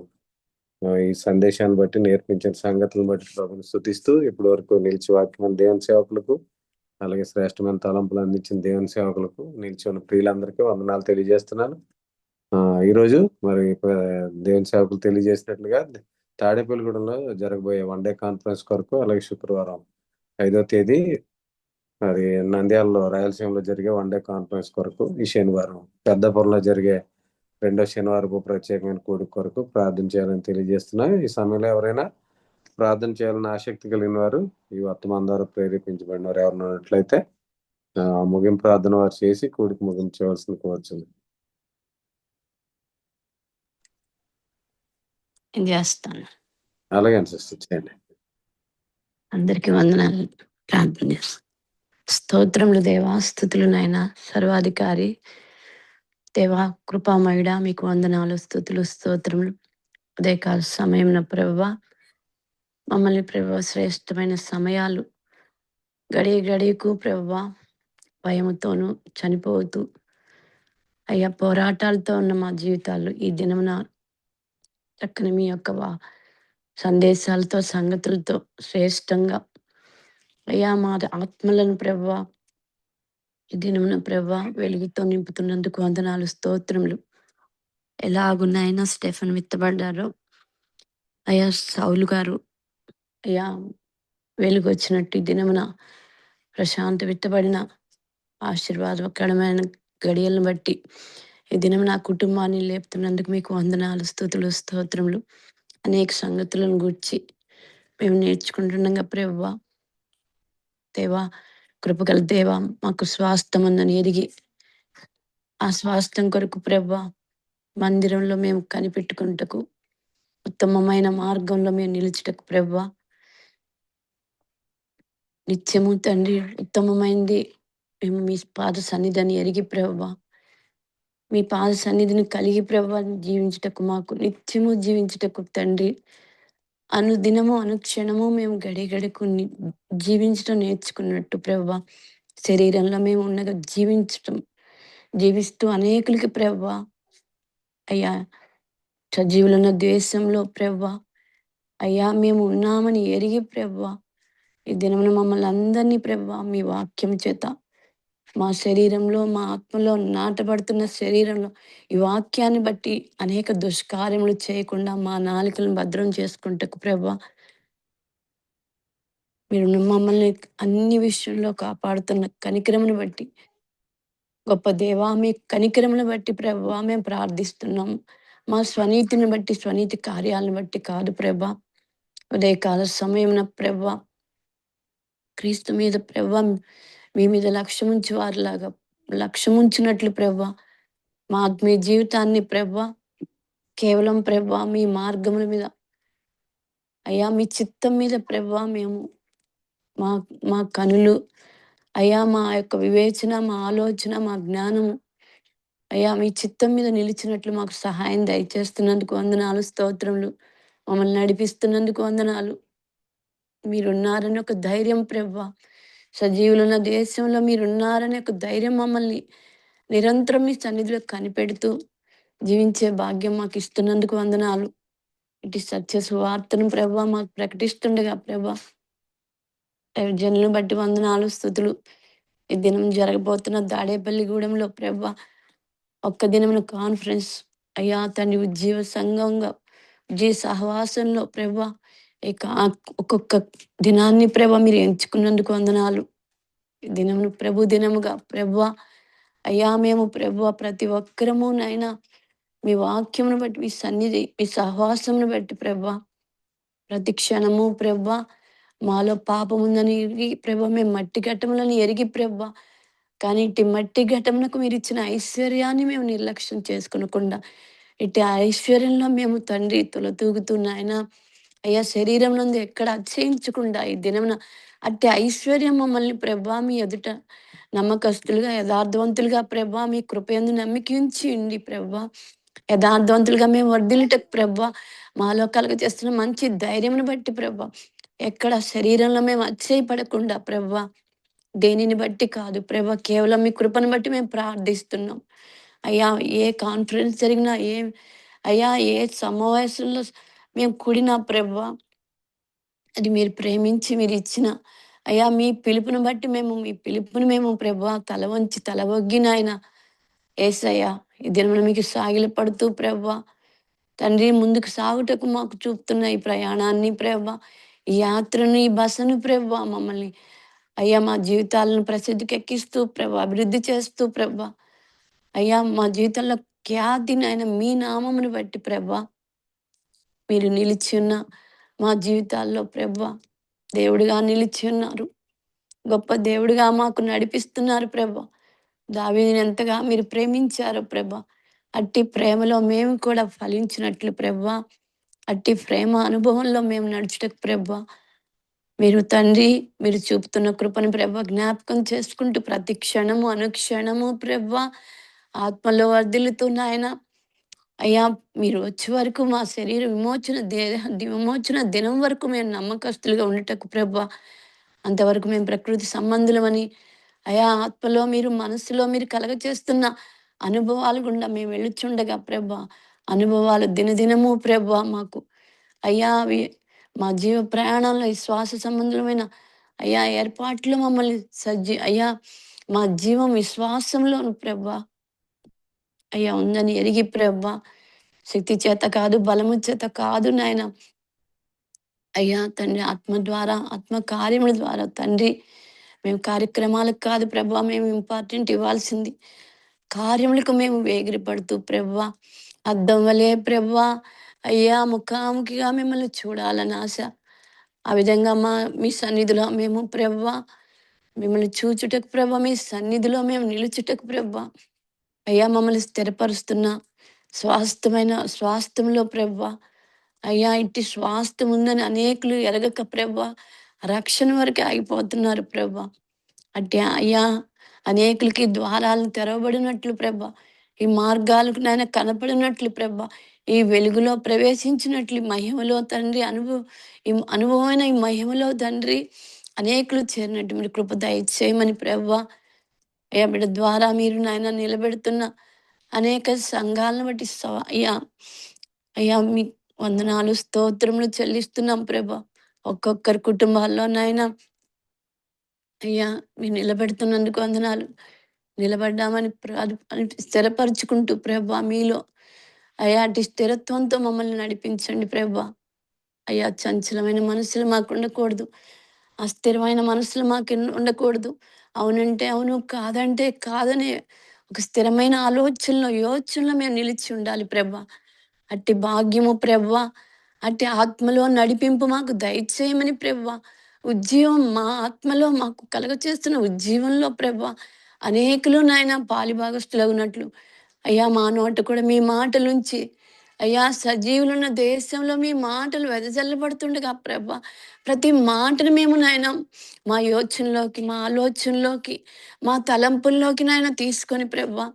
ఈ సందేశాన్ని బట్టి నేర్పించిన సంగతులను బట్టి ప్రభుని స్తుతిస్తూ ఇప్పటి వరకు నిలిచి వాక్యమైన దేవుని సేవకులకు అలాగే శ్రేష్టమైన తలంపులు అందించిన దేవుని సేవకులకు నిలిచి ఉన్న ప్రియులందరికీ వందనాలు తెలియజేస్తున్నాను. ఈరోజు మరి దేవుని సేవకులు తెలియజేసినట్లుగా తాడేపల్లిగూడెంలో జరగబోయే వన్డే కాన్ఫరెన్స్ కొరకు అలాగే శుక్రవారం 5వ తేదీ మరి నంద్యాలలో రాయలసీమలో జరిగే వన్డే కాన్ఫరెన్స్ కొరకు ఈ శనివారం పెద్దపురంలో జరిగే 2వ శనివారపు ప్రత్యేకమైన కూడి కొరకు ప్రార్థన చేయాలని తెలియజేస్తున్నా. ఈ సమయంలో ఎవరైనా ప్రార్థన చేయాలని ఆసక్తి కలిగిన వారు ఈ వర్తమానం ద్వారా ప్రేరేపించబడిన వారు ఎవరైనా ఉన్నట్లయితే ముగింపు ప్రార్థన వారు చేసి కూడికి ముగించవలసిన కోరుచుంది. చేస్తాను. అలాగే సిస్టర్ చేయండి. అందరికి వందనాలు. ప్రార్థన చేస్తాను. స్తోత్రములు దేవా, స్తుతులు నాయన, సర్వాధికారి దేవా, కృపామయుడ, మీకు వందనాలు, స్తుతులు, స్తోత్రములు. ఉదయకాల సమయం ప్రభువా, మమ్మల్ని ప్రభువా శ్రేష్టమైన సమయాలు గడియ గడియకు ప్రభువా భయముతోనూ చనిపోతూ అయ్యా పోరాటాలతో ఉన్న మా జీవితాలు ఈ దినమున చక్కని మీ యొక్క సందేశాలతో సంగతులతో శ్రేష్టంగా అయ్యా మా ఆత్మలను ప్రభువా ఈ దినమున ప్రభువా వెలుగుతో నింపుతున్నందుకు వందనాలు, స్తోత్రములు. ఎలాగున్నాయినా స్టెఫెన్ విత్తబడ్డారో అయ్యా సౌలు గారు అయ్యా వెలుగు వచ్చినట్టు ఈ దినమున ప్రశాంత్ విత్తబడిన ఆశీర్వాదకరమైన గడియలను బట్టి ఈ దినం నా కుటుంబాన్ని లేపుతున్నందుకు మీకు వందనాలు, స్తుతులు, స్తోత్రములు. అనేక సంగతులను గూర్చి మేము నేర్చుకుంటుండగా ప్రభువా దేవా, కృపగల దేవా, మాకు స్వాస్థ్యం ఉందని ఎరిగి ఆ స్వాస్థ్యం కొరకు ప్రభువా మందిరంలో మేము కనిపెట్టుకుంటకు ఉత్తమమైన మార్గంలో మేము నిలుచుటకు ప్రభువా నిత్యము తండ్రి ఉత్తమమైనది మేము మీ పాద సన్నిధిని ఎరిగి ప్రభువా మీ పాద సన్నిధిని కలిగి ప్రభువా జీవించుటకు మాకు నిత్యము జీవించుటకు తండ్రి అనుదినము అనుక్షణము మేము గడిగడకు జీవించడం నేర్చుకున్నట్టు ప్రభువా శరీరంలో మేము ఉన్నగా జీవిస్తూ అనేకులకి ప్రభువా అయ్యా సజీవులున్న దేశంలో ప్రభువా అయ్యా మేము ఉన్నామని ఎరిగి ప్రభువా ఈ దినమున మమ్మల్ని అందరినీ ప్రభువా మీ వాక్యం చేత మా శరీరంలో మా ఆత్మలో నాటబడుతున్న శరీరంలో ఈ వాక్యాన్ని బట్టి అనేక దుష్కార్యములు చేయకుండా మా నాలుకలను భద్రం చేసుకుంటకు ప్రభువా మీరు మమ్మల్ని అన్ని విషయంలో కాపాడుతున్న కనికరమును బట్టి గొప్ప దేవా మీ కనికరమును బట్టి ప్రభువా మేము ప్రార్థిస్తున్నాం. మా స్వనీతిని బట్టి స్వనీతి కార్యాలను బట్టి కాదు ప్రభా. ఉదయకాల సమయమున ప్రభువా క్రీస్తు మీద ప్రభువా మీ మీద లక్ష్యముంచి వారిలాగా లక్ష్యముంచినట్లు ప్రభువా మా ఆత్మీయ జీవితాన్ని ప్రభువా కేవలం ప్రభువా మీ మార్గముల మీద అయ్యా మీ చిత్తం మీద ప్రభువా మేము మా కనులు అయ్యా మా యొక్క వివేచన, మా ఆలోచన, మా జ్ఞానము అయ్యా మీ చిత్తం మీద నిలిచినట్లు మాకు సహాయం దయచేస్తున్నందుకు వందనాలు, స్తోత్రములు. మమ్మల్ని నడిపిస్తున్నందుకు వందనాలు. మీరున్నారని ఒక ధైర్యం ప్రభువా సజీవులున్న దేశంలో మీరున్నారని ఒక ధైర్యం మమ్మల్ని నిరంతరం మీ సన్నిధిలో కనిపెడుతూ జీవించే భాగ్యం మాకు ఇస్తున్నందుకు వందనాలు. ఇటు సత్య సువార్తను ప్రభువా మాకు ప్రకటిస్తుండగా ప్రభువా జనులను బట్టి వందనాలు, స్తుతులు. ఈ దినం జరగబోతున్న తాడేపల్లిగూడెంలో ప్రభువా ఒక్క దినమున కాన్ఫరెన్స్ అయ్యా తండ్రి ఉజ్జీవ సంఘంగా ఉజ్జీవ సహవాసంలో ప్రభువా ఇక ఒక్కొక్క దినాన్ని ప్రభువా మీరు ఎంచుకున్నందుకు వందనాలు. ఈ దినమును ప్రభు దినముగా ప్రభువా అయ్యా మేము ప్రభువా ప్రతి ఒక్కరము నైనా మీ వాక్యమును బట్టి మీ సన్నిధి మీ సహవాసమును బట్టి ప్రభువా ప్రతి క్షణము ప్రభువా మాలో పాపం ఉందని ఎరిగి ప్రభువా మేము మట్టి ఘట్టములను ఎరిగి ప్రభువా కానీ ఇటు మట్టి ఘటమునకు మీరు ఇచ్చిన ఐశ్వర్యాన్ని మేము నిర్లక్ష్యం చేసుకునకుండా ఇటు ఐశ్వర్యంలో మేము తండ్రి తొలతూగుతున్నాయన అయ్యా శరీరం నందు ఎక్కడ అతిశయించకుండా ఈ దినమున అట్టి ఐశ్వర్యం మమ్మల్ని ప్రభువా మీ ఎదుట నమ్మకస్తులుగా యథార్థవంతులుగా ప్రభువా మీ కృపయందు నమ్మిక ఉంచి ఉండి ప్రభువా యథార్థవంతులుగా మేము వర్ధిల్లుటకు ప్రభువా మాలో కలుగజేస్తున్న మంచి ధైర్యమును బట్టి ప్రభువా ఎక్కడ శరీరంలో మేము అతిశయపడకుండా ప్రభువా దేనిని బట్టి కాదు ప్రభువా కేవలం మీ కృపను బట్టి మేము ప్రార్థిస్తున్నాం. అయ్యా ఏ కాన్ఫరెన్స్ జరిగినా అయ్యా ఏ సమావేశంలో మేము కూడినా ప్రభా, అది మీరు ప్రేమించి మీరు ఇచ్చిన అయ్యా మీ పిలుపుని బట్టి మీ పిలుపుని మేము ప్రభా తల వంచి తల ఒగ్గి నాయన యేసయ్యా ఈ దినమున మీకు సాగిలపడుతూ ప్రభా తండ్రి ముందుకు సాగుటకు మాకు చూపుతున్న ఈ ప్రయాణాన్ని ప్రభా, ఈ యాత్రను, ఈ బసను ప్రభా మమ్మల్ని అయ్యా మా జీవితాలను ప్రసిద్ధికి ఎక్కిస్తూ ప్రభా, అభివృద్ధి చేస్తూ ప్రభా, అయ్యా మా జీవితంలో ఖ్యాతి నాయన మీ నామమును బట్టి ప్రభా మీరు నిలిచి ఉన్న మా జీవితాల్లో ప్రభా దేవుడిగా నిలిచి ఉన్నారు. గొప్ప దేవుడిగా మాకు నడిపిస్తున్నారు ప్రభా. దావీదుని ఎంతగా మీరు ప్రేమించారు ప్రభా, అట్టి ప్రేమలో మేము కూడా ఫలించినట్లు ప్రభా, అట్టి ప్రేమ అనుభవంలో మేము నడుచుటకు ప్రభా మీరు తండ్రి మీరు చూపుతున్న కృపను ప్రభా జ్ఞాపకం చేసుకుంటూ ప్రతి క్షణము అనుక్షణము ప్రభా ఆత్మలో వర్ధిల్లుతూ నాయన అయ్యా మీరు వచ్చే వరకు మా శరీర విమోచన దినం వరకు మేము నమ్మకస్తులుగా ఉండటకు ప్రభా, అంతవరకు మేము ప్రకృతి సంబంధులమని అయా ఆత్మలో మీరు మనసులో మీరు కలగచేస్తున్న అనుభవాలు గుండా మేము వెళ్ళుచుండగా ప్రభా, అనుభవాలు దినదినము ప్రభా మాకు అయ్యా అవి మా జీవ ప్రయాణంలో ఈ శ్వాస సంబంధమైన అయ్యా ఏర్పాట్లు మమ్మల్ని అయ్యా మా జీవం విశ్వాసంలోను ప్రభా అయ్యా ఉందని ఎరిగి ప్రభా, శక్తి చేత కాదు బలము చేత కాదు నాయన అయ్యా తండ్రి ఆత్మ ద్వారా ఆత్మ కార్యముల ద్వారా తండ్రి మేము కార్యక్రమాలకు కాదు ప్రభా మేము ఇంపార్టెంట్ ఇవ్వాల్సింది కార్యములకు మేము వేగిరపడుతూ ప్రభా అద్దం వలే ప్రభా అయ్యా ముఖాముఖిగా మిమ్మల్ని చూడాలని ఆశ. ఆ విధంగా మీ సన్నిధిలో మేము ప్రభా మిమ్మల్ని చూచుటకు ప్రభా మీ సన్నిధిలో మేము నిలుచుటకు ప్రభా అయ్యా మమ్మల్ని స్థిరపరుస్తున్న స్వాస్థ్యంలో ప్రభా అయ్యా ఇట్టి స్వాస్థ్యం ఉందని అనేకులు ఎరగక ప్రభా రక్షణ వరకు ఆగిపోతున్నారు ప్రభా. అట్టి అయ్యా అనేకులకి ద్వారాలను తెరవబడినట్లు ప్రభా, ఈ మార్గాలకు నాయన కనపడినట్లు ప్రభా, ఈ వెలుగులో ప్రవేశించినట్లు మహిమలో తండ్రి అనుభవమైన ఈ మహిమలో తండ్రి అనేకులు చేరినట్టు మీరు కృప దయచేయమని ప్రభా అయ్యా బిడ్డ ద్వారా మీరు నాయన నిలబెడుతున్న అనేక సంఘాలను బట్టి అయ్యా మీ వందనాలు స్తోత్రములు చెల్లిస్తున్నాం ప్రభా. ఒక్కొక్కరి కుటుంబాల్లో నాయన అయ్యా మీరు నిలబెడుతున్నందుకు వందనాలు. నిలబడ్డామని స్థిరపరుచుకుంటూ ప్రభా మీలో అయ్యా అటు స్థిరత్వంతో మమ్మల్ని నడిపించండి ప్రభా. అయ్యా చంచలమైన మనసులు మాకు ఉండకూడదు, అస్థిరమైన మనసులు మాకు ఉండకూడదు. అవునంటే అవును, కాదంటే కాదనే ఒక స్థిరమైన యోచనలో మేము నిలిచి ఉండాలి ప్రభా. అట్టి భాగ్యము ప్రభా, అట్టి ఆత్మలో నడిపింపు మాకు దయచేయమని ప్రభా. ఉజ్జీవం మా ఆత్మలో మాకు కలగచేస్తున్న ఉజ్జీవంలో ప్రభా అనేకులు నాయన పాలిభాగస్తులగునట్లు అయ్యా మా నోట కూడా మీ మాటలుంచి అయ్యా సజీవులున్న దేశంలో మీ మాటలు వెదజల్లబడుతుండగా ప్రభా ప్రతి మాటను మేము నాయన మా యోచనలోకి మా ఆలోచనలోకి మా తలంపుల్లోకి నాయన తీసుకొని ప్రభా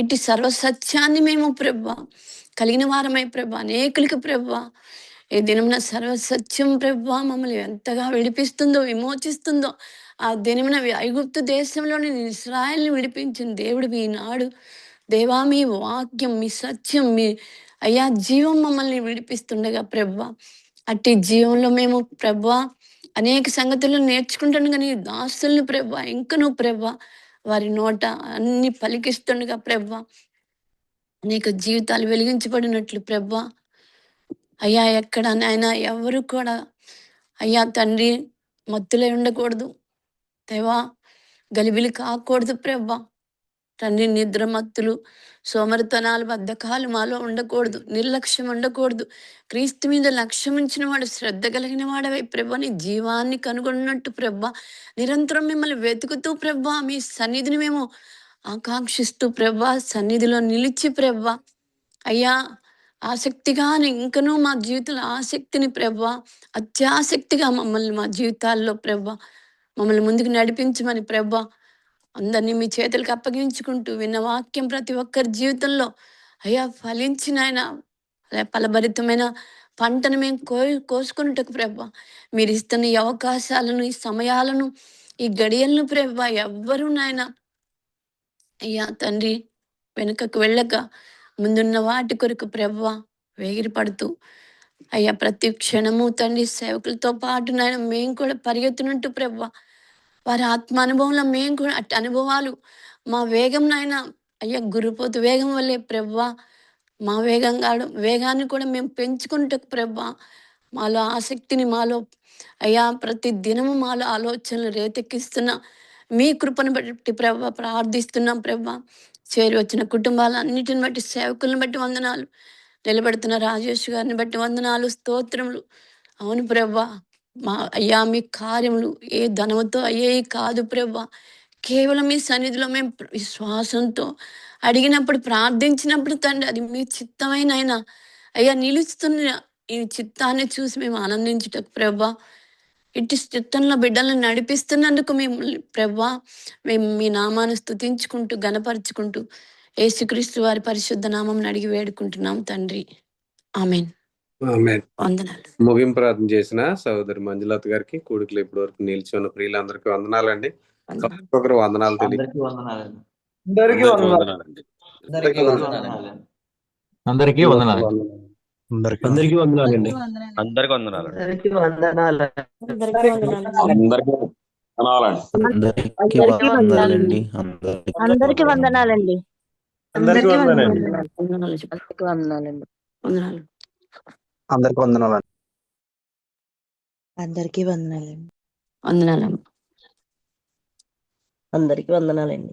ఇటు సర్వసత్యాన్ని మేము ప్రభా కలిగిన వారమై ప్రభా అనేకులకి ప్రభా ఈ దినమున సర్వసత్యం ప్రభా మమ్మల్ని ఎంతగా విడిపిస్తుందో విమోచిస్తుందో ఆ దినమున ఐగుప్తు దేశంలోని ఇశ్రాయేల్ని విడిపించిన దేవుడు ఈనాడు దేవా మీ వాక్యం మీ సత్యం మీ అయ్యా జీవం మమ్మల్ని విడిపిస్తుండగా ప్రభా అట్టి జీవంలో మేము ప్రభా అనేక సంగతులను నేర్చుకుంటాను కానీ దాసులను ప్రభా ఇంకనూ ప్రభా వారి నోట అన్ని పలికిస్తుండగా ప్రభా అనేక జీవితాలు వెలిగించబడినట్లు ప్రభా అయ్యా ఎక్కడ నాయన ఎవరు కూడా అయ్యా తండ్రి మత్తులై ఉండకూడదు దేవా, గలిబిలి కాకూడదు ప్రభా తండ్రి. నిద్రమత్తులు సోమరితనాలు బద్ధకాలు మాలో ఉండకూడదు, నిర్లక్ష్యం ఉండకూడదు. క్రీస్తు మీద లక్ష్యం ఉంచిన వాడు శ్రద్ధ కలిగిన వాడవై ప్రభా నీ జీవాన్ని కనుగొన్నట్టు ప్రభా నిరంతరం మిమ్మల్ని వెతుకుతూ ప్రభా మీ సన్నిధిని మేము ఆకాంక్షిస్తూ ప్రభా సన్నిధిలో నిలిచి ప్రభా అయ్యా ఆసక్తిగానే ఇంకనూ మా జీవితంలో ఆసక్తిని ప్రభా అత్యాసక్తిగా మమ్మల్ని మా జీవితాల్లో ప్రభా మమ్మల్ని ముందుకు నడిపించమని ప్రభా అందరినీ మీ చేతులకు అప్పగించుకుంటూ విన్న వాక్యం ప్రతి ఒక్కరి జీవితంలో అయ్యా ఫలించిన ఆయన ఫలభరితమైన పంటను మేము కోసుకున్నట్టుకు ప్రభా మీరు ఇస్తున్న ఈ అవకాశాలను ఈ సమయాలను ఈ గడియలను ప్రభా ఎవ్వరూ నాయన అయ్యా తండ్రి వెనుకకు వెళ్ళక ముందున్న వాటి కొరకు ప్రభా వేగిరపడుతూ అయ్యా ప్రతి క్షణము తండ్రి సేవకులతో పాటు నాయన మేము కూడా పరిగెత్తునట్టు ప్రభా వారి ఆత్మ అనుభవంలో మేము కూడా అట్టి అనుభవాలు మా వేగం నాయన అయ్యా గురుపోతు వేగం వల్లే ప్రభా మా వేగాన్ని కూడా మేము పెంచుకుంటూ ప్రభా మాలో ఆసక్తిని మాలో అయ్యా ప్రతి దినము మాలో ఆలోచనలు రేకెత్తిస్తున్న మీ కృపను బట్టి ప్రభా ప్రార్థిస్తున్నాం ప్రభా చేరి వచ్చిన కుటుంబాలన్నిటిని బట్టి సేవకులను బట్టి వందనాలు, నిలబెడుతున్న రాజేష్ గారిని బట్టి వందనాలు, స్తోత్రములు. అవును ప్రభా మా అయ్యా మీ కార్యములు ఏ ధనముతో అయ్యేవి కాదు ప్రభా, కేవలం మీ సన్నిధిలో మేము విశ్వాసంతో అడిగినప్పుడు ప్రార్థించినప్పుడు తండ్రి అది మీ చిత్తమైన అయినా అయ్యా నిలుస్తున్న ఈ చిత్తాన్ని చూసి మేము ఆనందించుటకు ప్రభా, ఇటు చిత్తంలో బిడ్డలను నడిపిస్తున్నందుకు మేము ప్రభా మేము మీ నామాన్ని స్తుతించుకుంటూ గణపరుచుకుంటూ యేసుక్రీస్తు వారి పరిశుద్ధ నామం అడిగి వేడుకుంటున్నాం తండ్రి. ఆమేన్. ఆమేన్. వందనాలు. ముగింపు ప్రార్థన చేసిన సహోదరి మంజులత గారికి, కూడికలు ఇప్పటి వరకు నిలిచి ఉన్న ప్రియులందరికీ వందనాలండి. ఒకరు వందనాలు అందరికీ వందనాలండి. అందరికీ వందనాలండి. అందరికీ వందనాలండి. అందరికీ వందనాలు. అందరికీ వందనాలండి. అందరికి వందనాలు. అందరికీ వందనాలు. అందరికి వందనాలండి. అందరికీ వందనాలండి. అందరికీ వందనాలండి. అందరికీ వందనాలండి. అందరికీ వందనాలండి. వందనాలు. అందరికి వందనాలండి. అందరికీ వందనాలండి. వందనాలు. అందరికీ వందనాలండి.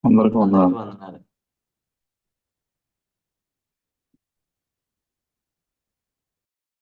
అందరికీ వందనాలు. వందనాలు.